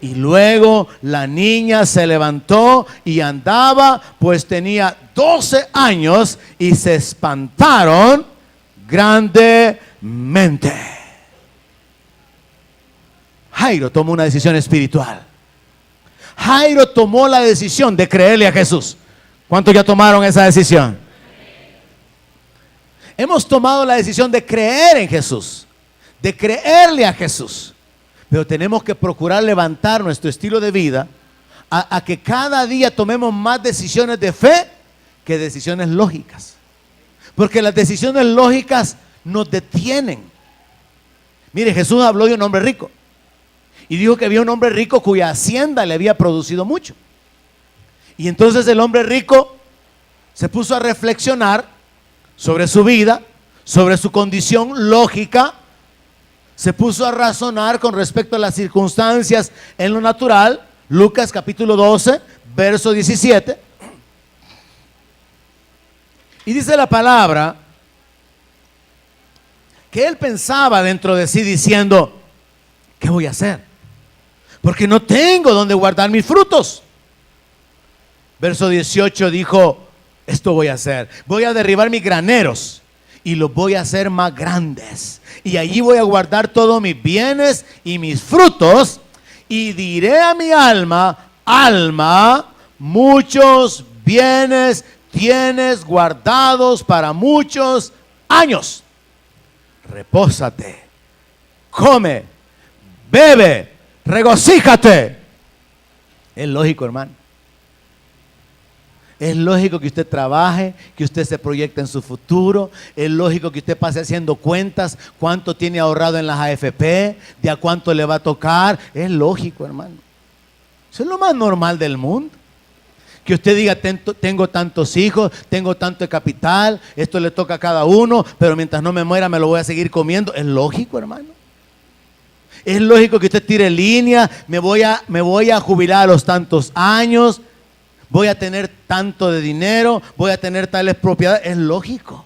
Y luego la niña se levantó y andaba, pues tenía 12 años, y se espantaron grandemente. Jairo tomó una decisión espiritual. Jairo tomó la decisión de creerle a Jesús. ¿Cuántos ya tomaron esa decisión? Hemos tomado la decisión de creer en Jesús, de creerle a Jesús. Pero tenemos que procurar levantar nuestro estilo de vida a que cada día tomemos más decisiones de fe que decisiones lógicas. Porque las decisiones lógicas nos detienen. Mire, Jesús habló de un hombre rico y dijo que había un hombre rico cuya hacienda le había producido mucho. Y entonces el hombre rico se puso a reflexionar sobre su vida, sobre su condición lógica. Se puso a razonar con respecto a las circunstancias en lo natural. Lucas capítulo 12, verso 17. Y dice la palabra que él pensaba dentro de sí diciendo, ¿qué voy a hacer? Porque no tengo donde guardar mis frutos. Verso 18 dijo, esto voy a hacer. Voy a derribar mis graneros y los voy a hacer más grandes. Y allí voy a guardar todos mis bienes y mis frutos. Y diré a mi alma, alma, muchos bienes tienes guardados para muchos años. Repósate, come, bebe, regocíjate. Es lógico, hermano. Es lógico que usted trabaje, que usted se proyecte en su futuro. Es lógico que usted pase haciendo cuentas, cuánto tiene ahorrado en las AFP, de a cuánto le va a tocar. Es lógico, hermano. Eso es lo más normal del mundo. Que usted diga, tengo tantos hijos, tengo tanto de capital, esto le toca a cada uno, pero mientras no me muera me lo voy a seguir comiendo. Es lógico, hermano. Es lógico que usted tire línea, me voy a jubilar a los tantos años, voy a tener tanto de dinero, voy a tener tales propiedades. Es lógico.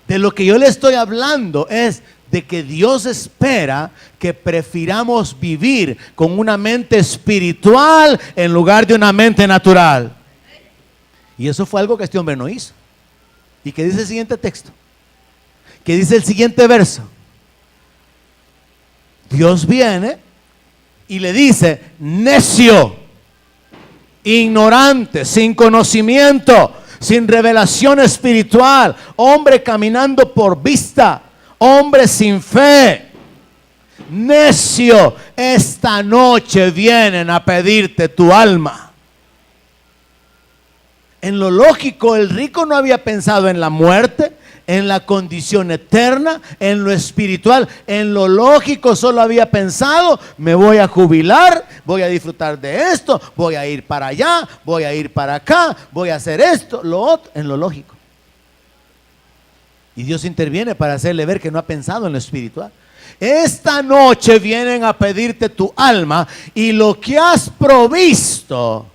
De lo que yo le estoy hablando es de que Dios espera que prefiramos vivir con una mente espiritual en lugar de una mente natural. Y eso fue algo que este hombre no hizo. ¿Y qué dice el siguiente texto? ¿Qué dice el siguiente verso? Dios viene y le dice, necio, ignorante, sin conocimiento, sin revelación espiritual, hombre caminando por vista, hombre sin fe, necio, esta noche vienen a pedirte tu alma. En lo lógico, el rico no había pensado en la muerte, en la condición eterna, en lo espiritual. En lo lógico solo había pensado, me voy a jubilar, voy a disfrutar de esto, voy a ir para allá, voy a ir para acá, voy a hacer esto, lo otro, en lo lógico. Y Dios interviene para hacerle ver que no ha pensado en lo espiritual. Esta noche vienen a pedirte tu alma y lo que has provisto,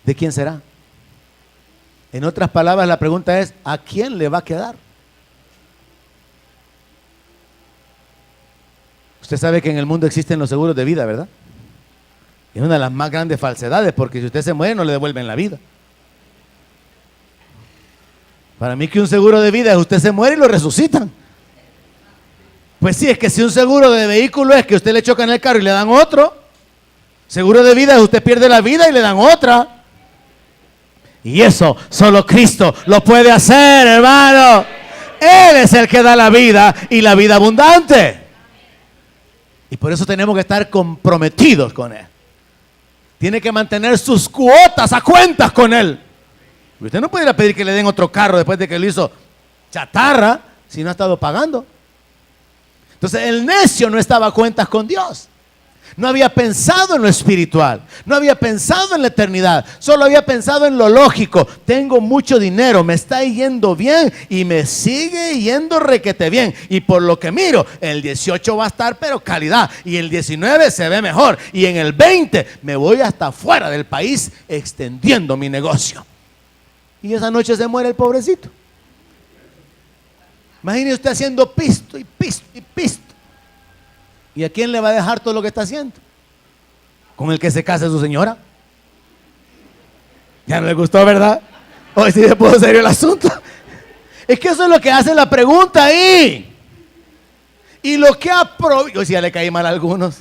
¿de quién será? En otras palabras, la pregunta es, ¿a quién le va a quedar? Usted sabe que en el mundo existen los seguros de vida, ¿verdad? Es una de las más grandes falsedades, porque si usted se muere no le devuelven la vida. Para mí que un seguro de vida es usted se muere y lo resucitan. Pues sí, es que si un seguro de vehículo es que usted le choca en el carro y le dan otro. Seguro de vida es usted pierde la vida y le dan otra. Y eso solo Cristo lo puede hacer, hermano. Él es el que da la vida y la vida abundante. Y por eso tenemos que estar comprometidos con Él. Tiene que mantener sus cuotas a cuentas con Él. Usted no puede ir a pedir que le den otro carro después de que lo hizo chatarra si no ha estado pagando. Entonces el necio no estaba a cuentas con Dios. No había pensado en lo espiritual, no había pensado en la eternidad, solo había pensado en lo lógico. Tengo mucho dinero, me está yendo bien y me sigue yendo requete bien. Y por lo que miro, el 18 va a estar pero calidad, y el 19 se ve mejor, y en el 20 me voy hasta fuera del país extendiendo mi negocio. Y esa noche se muere el pobrecito. Imagine usted haciendo pisto y pisto y pisto. ¿Y a quién le va a dejar todo lo que está haciendo? ¿Con el que se case su señora? Ya no le gustó, ¿verdad? Hoy sí se puso serio el asunto. Es que eso es lo que hace la pregunta ahí. Y lo que ha provisto, yo sí ya le caí mal a algunos.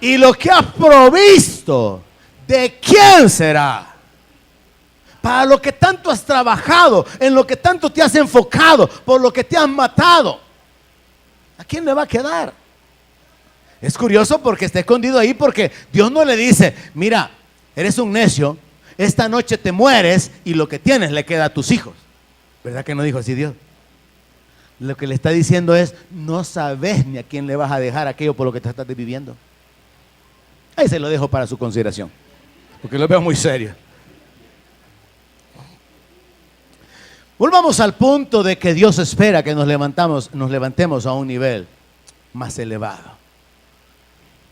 Y lo que ha provisto, ¿de quién será? Para lo que tanto has trabajado, en lo que tanto te has enfocado, por lo que te has matado, ¿a quién le va a quedar? Es curioso porque está escondido ahí, porque Dios no le dice: mira, eres un necio, esta noche te mueres y lo que tienes le queda a tus hijos. ¿Verdad que no dijo así Dios? Lo que le está diciendo es: no sabes ni a quién le vas a dejar aquello por lo que te estás viviendo. Ahí se lo dejo para su consideración, porque lo veo muy serio. Volvamos al punto de que Dios espera que nos levantemos a un nivel más elevado.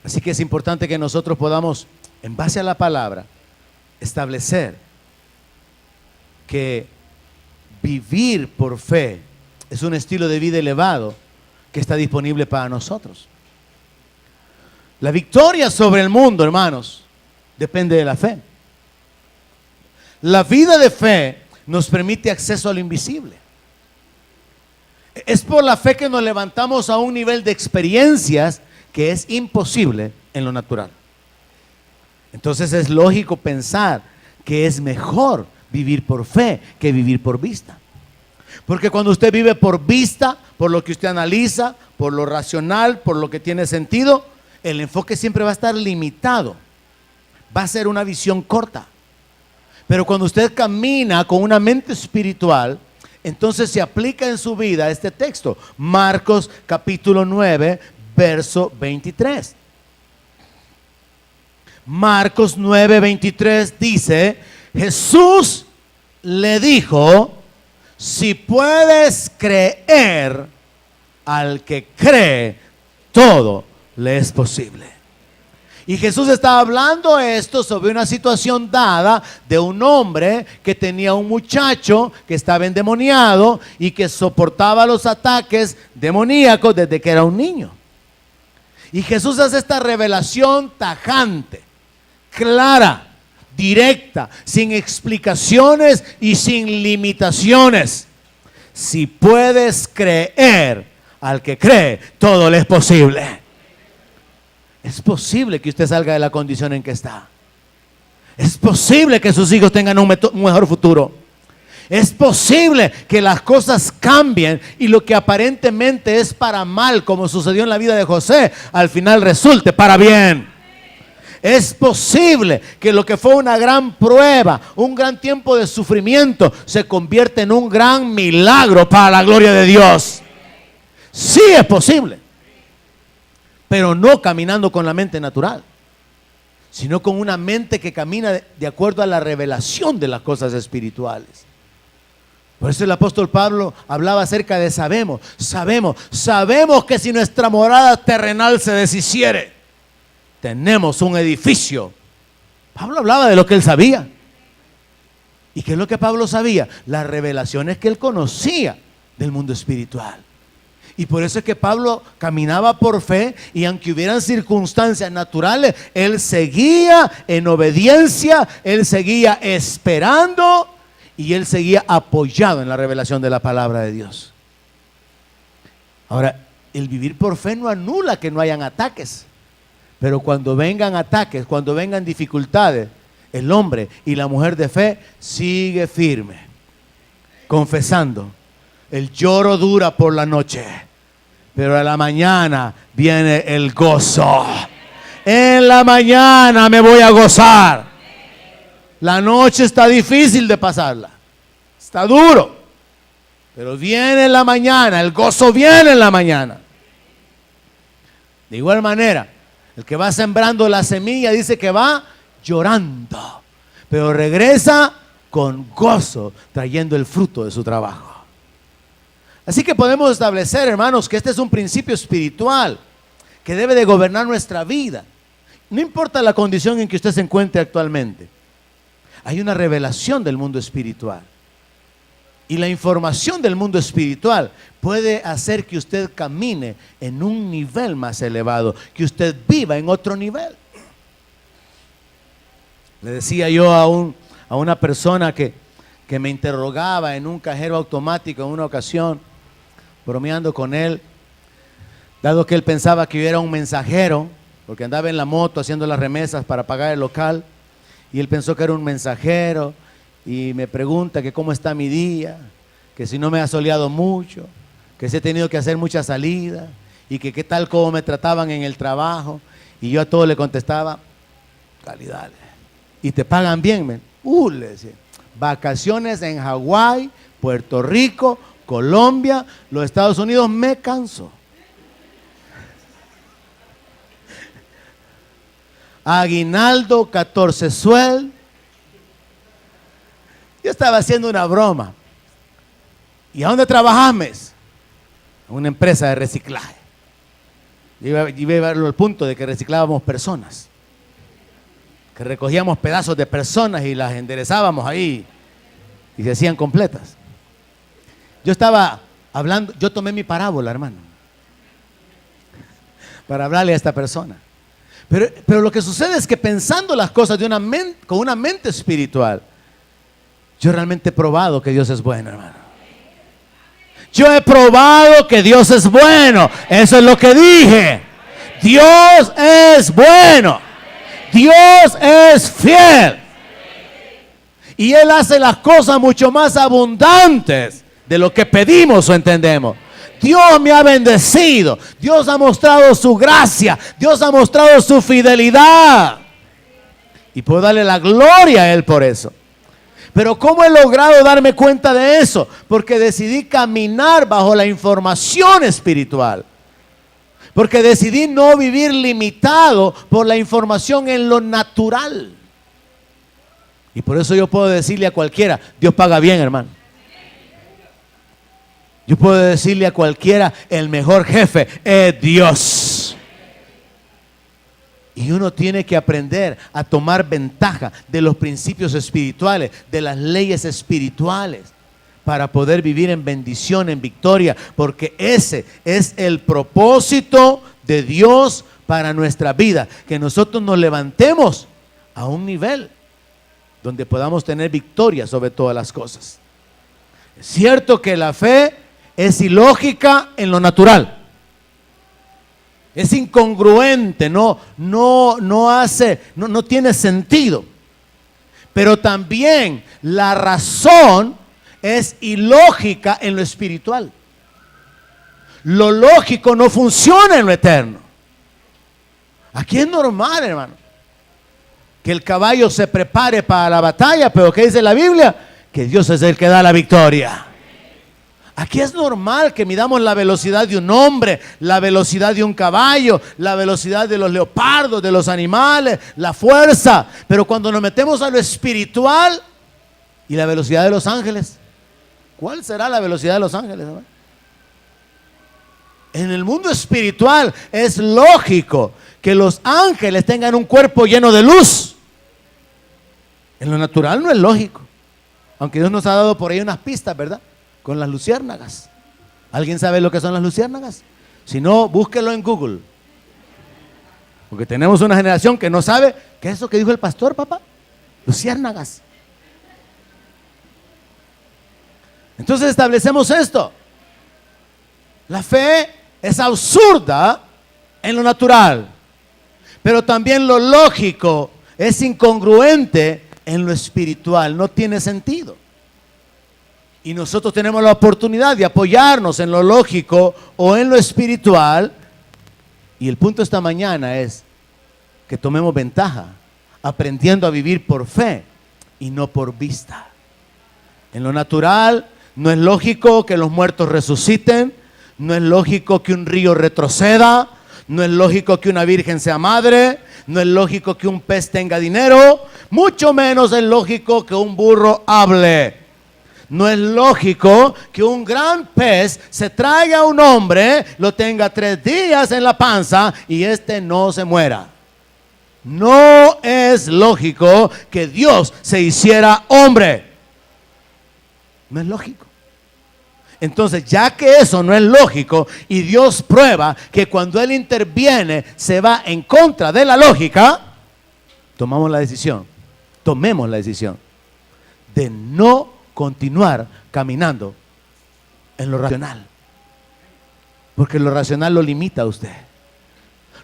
Así que es importante que nosotros podamos, en base a la palabra, establecer que vivir por fe es un estilo de vida elevado que está disponible para nosotros. La victoria sobre el mundo, hermanos, depende de la fe. La vida de fe nos permite acceso a lo invisible. Es por la fe que nos levantamos a un nivel de experiencias que es imposible en lo natural. Entonces es lógico pensar que es mejor vivir por fe que vivir por vista. Porque cuando usted vive por vista, por lo que usted analiza, por lo racional, por lo que tiene sentido, el enfoque siempre va a estar limitado. Va a ser una visión corta. Pero cuando usted camina con una mente espiritual, entonces se aplica en su vida este texto. Marcos capítulo 9, verso 23. Marcos 9, 23 dice: Jesús le dijo: si puedes creer, al que cree, todo le es posible. Y Jesús estaba hablando esto sobre una situación dada de un hombre que tenía un muchacho que estaba endemoniado y que soportaba los ataques demoníacos desde que era un niño. Y Jesús hace esta revelación tajante, clara, directa, sin explicaciones y sin limitaciones. Si puedes creer, al que cree, todo le es posible. Es posible que usted salga de la condición en que está. Es posible que sus hijos tengan un mejor futuro. Es posible que las cosas cambien y lo que aparentemente es para mal, como sucedió en la vida de José, al final resulte para bien. Es posible que lo que fue una gran prueba, un gran tiempo de sufrimiento, se convierta en un gran milagro para la gloria de Dios. Sí es posible. Pero no caminando con la mente natural, sino con una mente que camina de acuerdo a la revelación de las cosas espirituales. Por eso el apóstol Pablo hablaba acerca de sabemos que si nuestra morada terrenal se deshiciere, tenemos un edificio. Pablo hablaba de lo que él sabía. ¿Y qué es lo que Pablo sabía? Las revelaciones que él conocía del mundo espiritual. Y por eso es que Pablo caminaba por fe, y aunque hubieran circunstancias naturales, él seguía en obediencia, él seguía esperando y él seguía apoyado en la revelación de la palabra de Dios. Ahora, el vivir por fe no anula que no hayan ataques, pero cuando vengan ataques, cuando vengan dificultades, el hombre y la mujer de fe sigue firme, confesando. El lloro dura por la noche, pero a la mañana viene el gozo. En la mañana me voy a gozar. La noche está difícil de pasarla, está duro, pero viene en la mañana, el gozo viene en la mañana. De igual manera, El que va sembrando la semilla dice que va llorando, pero regresa con gozo, trayendo el fruto de su trabajo. Así que podemos establecer, hermanos, que este es un principio espiritual que debe de gobernar nuestra vida. No importa la condición en que usted se encuentre actualmente. Hay una revelación del mundo espiritual. Y la información del mundo espiritual puede hacer que usted camine en un nivel más elevado, que usted viva en otro nivel. Le decía yo a una persona que me interrogaba en un cajero automático en una ocasión, bromeando con él, dado que él pensaba que yo era un mensajero, porque andaba en la moto haciendo las remesas para pagar el local, y él pensó que era un mensajero, y me pregunta que cómo está mi día, que si no me ha soleado mucho, que si he tenido que hacer muchas salidas, y que qué tal cómo me trataban en el trabajo, y yo a todo le contestaba, calidad, y te pagan bien, men. Le decía, vacaciones en Hawái, Puerto Rico, Colombia, los Estados Unidos, me canso. Aguinaldo, 14 sueldos. Yo estaba haciendo una broma. ¿Y a dónde trabajas? En una empresa de reciclaje. Yo iba a llevarlo al punto de que reciclábamos personas. Que recogíamos pedazos de personas y las enderezábamos ahí y se hacían completas. Yo estaba hablando, yo tomé mi parábola, hermano, para hablarle a esta persona. Pero lo que sucede es que pensando las cosas con una mente espiritual, yo realmente he probado que Dios es bueno, hermano. Yo he probado que Dios es bueno. Eso es lo que dije. Dios es bueno. Dios es fiel. Y Él hace las cosas mucho más abundantes de lo que pedimos o entendemos. Dios me ha bendecido. Dios ha mostrado su gracia. Dios ha mostrado su fidelidad. Y puedo darle la gloria a Él por eso. Pero ¿cómo he logrado darme cuenta de eso? Porque decidí caminar bajo la información espiritual. Porque decidí no vivir limitado por la información en lo natural. Y por eso yo puedo decirle a cualquiera, Dios paga bien, hermano. Yo puedo decirle a cualquiera, el mejor jefe es Dios. Y uno tiene que aprender a tomar ventaja de los principios espirituales, de las leyes espirituales, para poder vivir en bendición, en victoria, porque ese es el propósito de Dios para nuestra vida, que nosotros nos levantemos a un nivel donde podamos tener victoria sobre todas las cosas. Es cierto que la fe es ilógica en lo natural. Es incongruente, no tiene sentido. Pero también la razón es ilógica en lo espiritual. Lo lógico no funciona en lo eterno. Aquí es normal, hermano, que el caballo se prepare para la batalla, pero ¿qué dice la Biblia? Que Dios es el que da la victoria. Aquí es normal que midamos la velocidad de un hombre, la velocidad de un caballo, la velocidad de los leopardos, de los animales, la fuerza. Pero cuando nos metemos a lo espiritual y la velocidad de los ángeles, ¿cuál será la velocidad de los ángeles, hermano? En el mundo espiritual es lógico que los ángeles tengan un cuerpo lleno de luz. En lo natural no es lógico. Aunque Dios nos ha dado por ahí unas pistas, ¿verdad? Con las luciérnagas. ¿Alguien sabe lo que son las luciérnagas? Si no, búsquelo en Google. Porque tenemos una generación que no sabe qué es eso que dijo el pastor, papá. Luciérnagas. Entonces establecemos esto. La fe es absurda en lo natural, pero también lo lógico es incongruente en lo espiritual. No tiene sentido. Y nosotros tenemos la oportunidad de apoyarnos en lo lógico o en lo espiritual. Y el punto esta mañana es que tomemos ventaja, aprendiendo a vivir por fe y no por vista. En lo natural no es lógico que los muertos resuciten, no es lógico que un río retroceda, No es lógico que una virgen sea madre, no es lógico que un pez tenga dinero, mucho menos es lógico que un burro hable. No es lógico que un gran pez se traiga a un hombre, lo tenga 3 días en la panza y este no se muera. No es lógico que Dios se hiciera hombre. No es lógico. Entonces, ya que eso no es lógico y Dios prueba que cuando Él interviene se va en contra de la lógica, tomemos la decisión de no continuar caminando en lo racional. Porque lo racional lo limita a usted.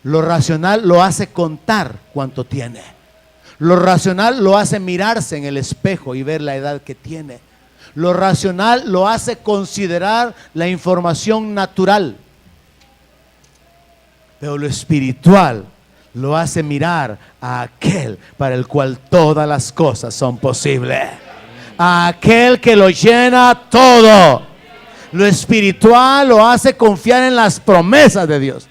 Lo racional lo hace contar cuánto tiene. Lo racional lo hace mirarse en el espejo y ver la edad que tiene. Lo racional lo hace considerar la información natural. Pero lo espiritual lo hace mirar a aquel para el cual todas las cosas son posibles. A aquel que lo llena todo. Lo espiritual lo hace confiar en las promesas de Dios,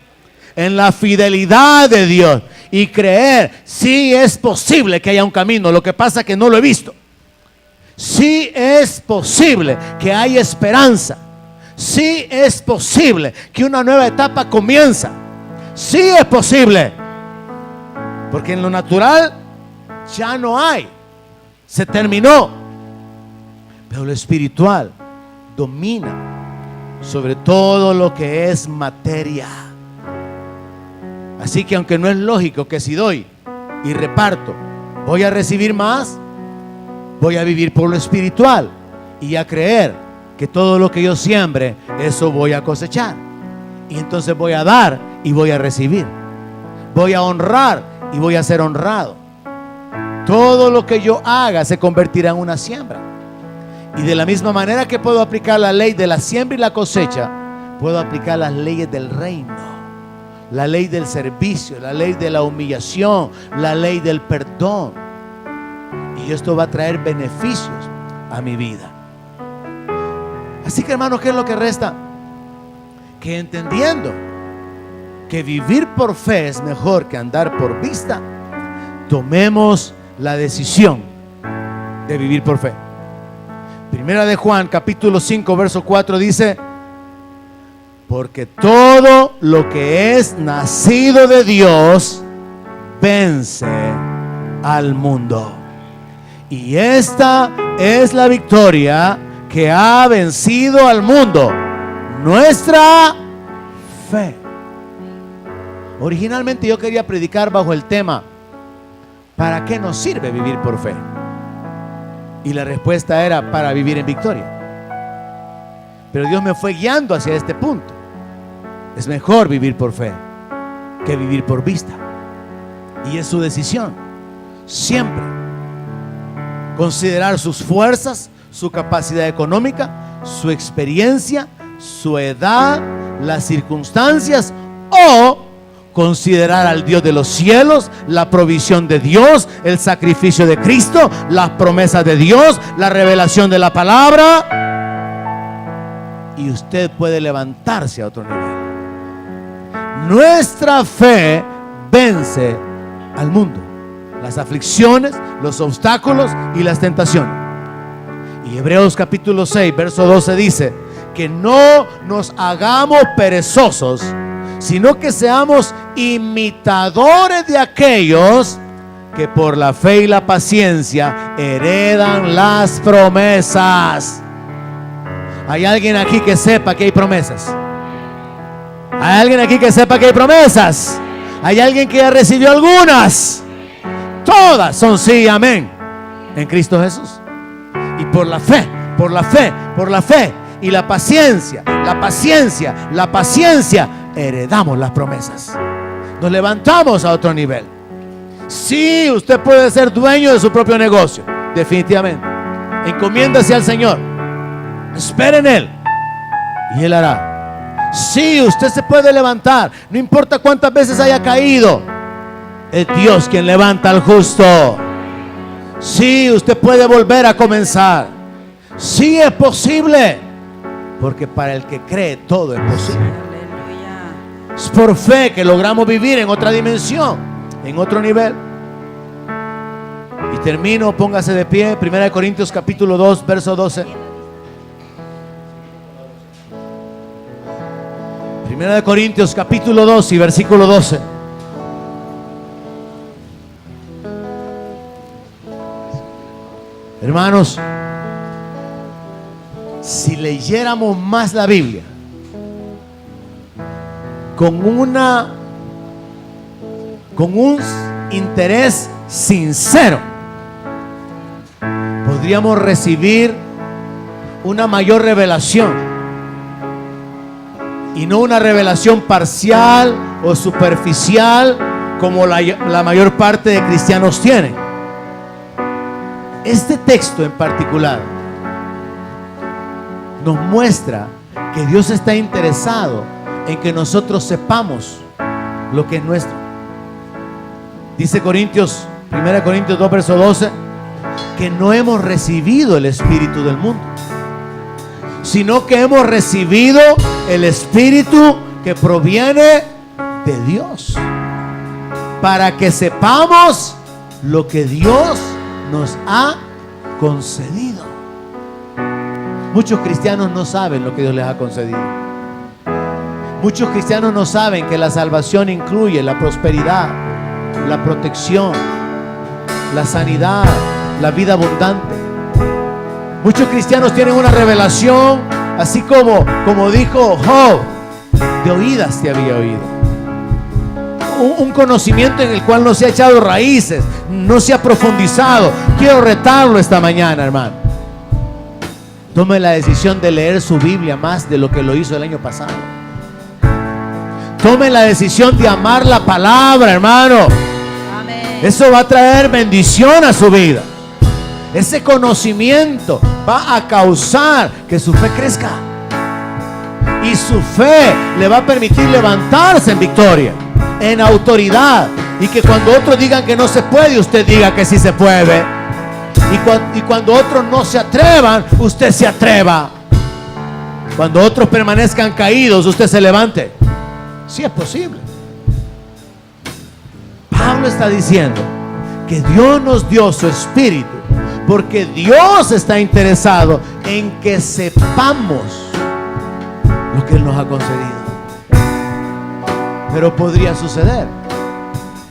en la fidelidad de Dios y creer, sí es posible que haya un camino, lo que pasa es que no lo he visto. Sí es posible que haya esperanza. Sí es posible que una nueva etapa comienza. Sí es posible. Porque en lo natural ya no hay. Se terminó. Pero lo espiritual domina sobre todo lo que es materia. Así que aunque no es lógico que si doy y reparto voy a recibir más, voy a vivir por lo espiritual y a creer que todo lo que yo siembre, eso voy a cosechar. Y entonces voy a dar y voy a recibir. Voy a honrar y voy a ser honrado. Todo lo que yo haga se convertirá en una siembra. Y de la misma manera que puedo aplicar la ley de la siembra y la cosecha, puedo aplicar las leyes del reino. La ley del servicio, la ley de la humillación, la ley del perdón. Y esto va a traer beneficios a mi vida. Así que, hermanos, ¿qué es lo que resta? Que entendiendo que vivir por fe es mejor que andar por vista, tomemos la decisión de vivir por fe. Primera de Juan, capítulo 5, verso 4 dice: porque todo lo que es nacido de Dios vence al mundo. Y esta es la victoria que ha vencido al mundo, nuestra fe. Originalmente yo quería predicar bajo el tema: ¿para qué nos sirve vivir por fe? Y la respuesta era: para vivir en victoria. Pero Dios me fue guiando hacia este punto. Es mejor vivir por fe que vivir por vista. Y es su decisión. Siempre considerar sus fuerzas, su capacidad económica, su experiencia, su edad, las circunstancias, o considerar al Dios de los cielos, la provisión de Dios, el sacrificio de Cristo, las promesas de Dios, la revelación de la palabra, y usted puede levantarse a otro nivel. Nuestra fe vence al mundo, las aflicciones, los obstáculos y las tentaciones. Y Hebreos capítulo 6, verso 12 dice: que no nos hagamos perezosos, sino que seamos imitadores de aquellos que por la fe y la paciencia heredan las promesas. ¿Hay alguien aquí que sepa que hay promesas? ¿Hay alguien aquí que sepa que hay promesas? ¿Hay alguien que ya recibió algunas? Todas son sí y amén en Cristo Jesús. Y por la fe, por la fe, por la fe y la paciencia, la paciencia, la paciencia, heredamos las promesas. Nos levantamos a otro nivel. Sí, usted puede ser dueño de su propio negocio, definitivamente. Encomiéndase al Señor, espere en Él y Él hará. Sí, usted se puede levantar, no importa cuántas veces haya caído. Es Dios quien levanta al justo. Sí, usted puede volver a comenzar. Sí, es posible, porque para el que cree todo es posible. Es por fe que logramos vivir en otra dimensión, en otro nivel. Y termino, póngase de pie, 1 Corintios capítulo 2, verso 12. 1 Corintios capítulo 2 y versículo 12. Hermanos, si leyéramos más la Biblia con un interés sincero, podríamos recibir una mayor revelación y no una revelación parcial o superficial como la mayor parte de cristianos tienen. Este texto en particular nos muestra que Dios está interesado en que nosotros sepamos lo que es nuestro. Dice 1 Corintios 2, verso 12, que no hemos recibido el espíritu del mundo, sino que hemos recibido el espíritu que proviene de Dios, para que sepamos lo que Dios nos ha concedido. Muchos cristianos no saben lo que Dios les ha concedido. Muchos cristianos no saben que la salvación incluye la prosperidad, la protección, la sanidad, la vida abundante. Muchos cristianos tienen una revelación, así como dijo Job, de oídas te había oído. Un conocimiento en el cual no se ha echado raíces, no se ha profundizado. Quiero retarlo esta mañana, hermano. Tome la decisión de leer su Biblia más de lo que lo hizo el año pasado. Tome la decisión de amar la palabra, hermano. Amén. Eso va a traer bendición a su vida. Ese conocimiento va a causar que su fe crezca. Y su fe le va a permitir levantarse en victoria, en autoridad. Y que cuando otros digan que no se puede, usted diga que sí se puede. Y cuando otros no se atrevan, usted se atreva. Cuando otros permanezcan caídos, usted se levante. Sí es posible. Pablo está diciendo que Dios nos dio su espíritu porque Dios está interesado en que sepamos lo que Él nos ha concedido. Pero podría suceder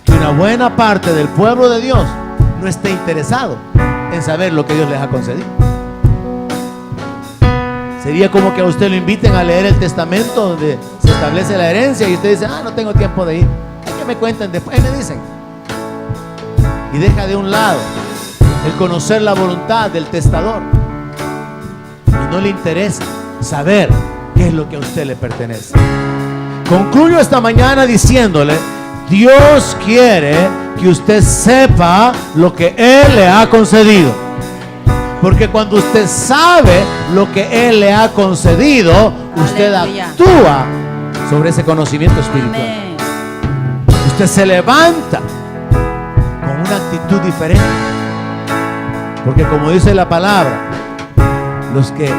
que una buena parte del pueblo de Dios no esté interesado en saber lo que Dios les ha concedido. Sería como que a usted lo inviten a leer el testamento donde se establece la herencia y usted dice, no tengo tiempo de ir. Hay que me cuenten después, me dicen. Y deja de un lado el conocer la voluntad del testador. Y no le interesa saber qué es lo que a usted le pertenece. Concluyo esta mañana diciéndole, Dios quiere que usted sepa lo que Él le ha concedido. Porque cuando usted sabe lo que Él le ha concedido, usted actúa sobre ese conocimiento espiritual. Amén. Usted se levanta con una actitud diferente. Porque como dice la palabra, los que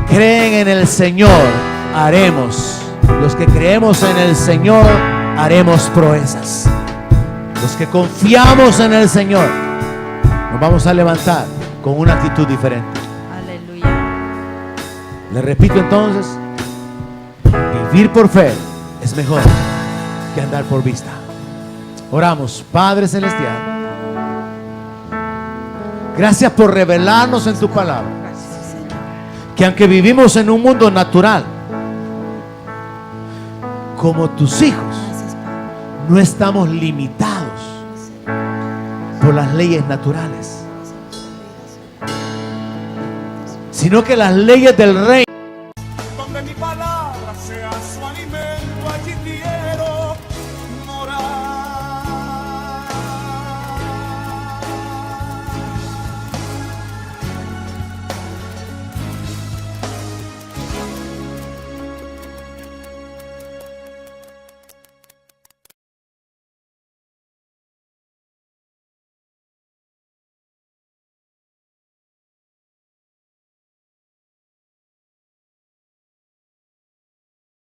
creen en el Señor haremos. Los que creemos en el Señor haremos proezas. Los que confiamos en el Señor nos vamos a levantar con una actitud diferente. Aleluya. Le repito entonces, vivir por fe es mejor que andar por vista. Oramos. Padre Celestial, gracias por revelarnos en tu palabra que aunque vivimos en un mundo natural, como tus hijos, no estamos limitados por las leyes naturales, sino que las leyes del reino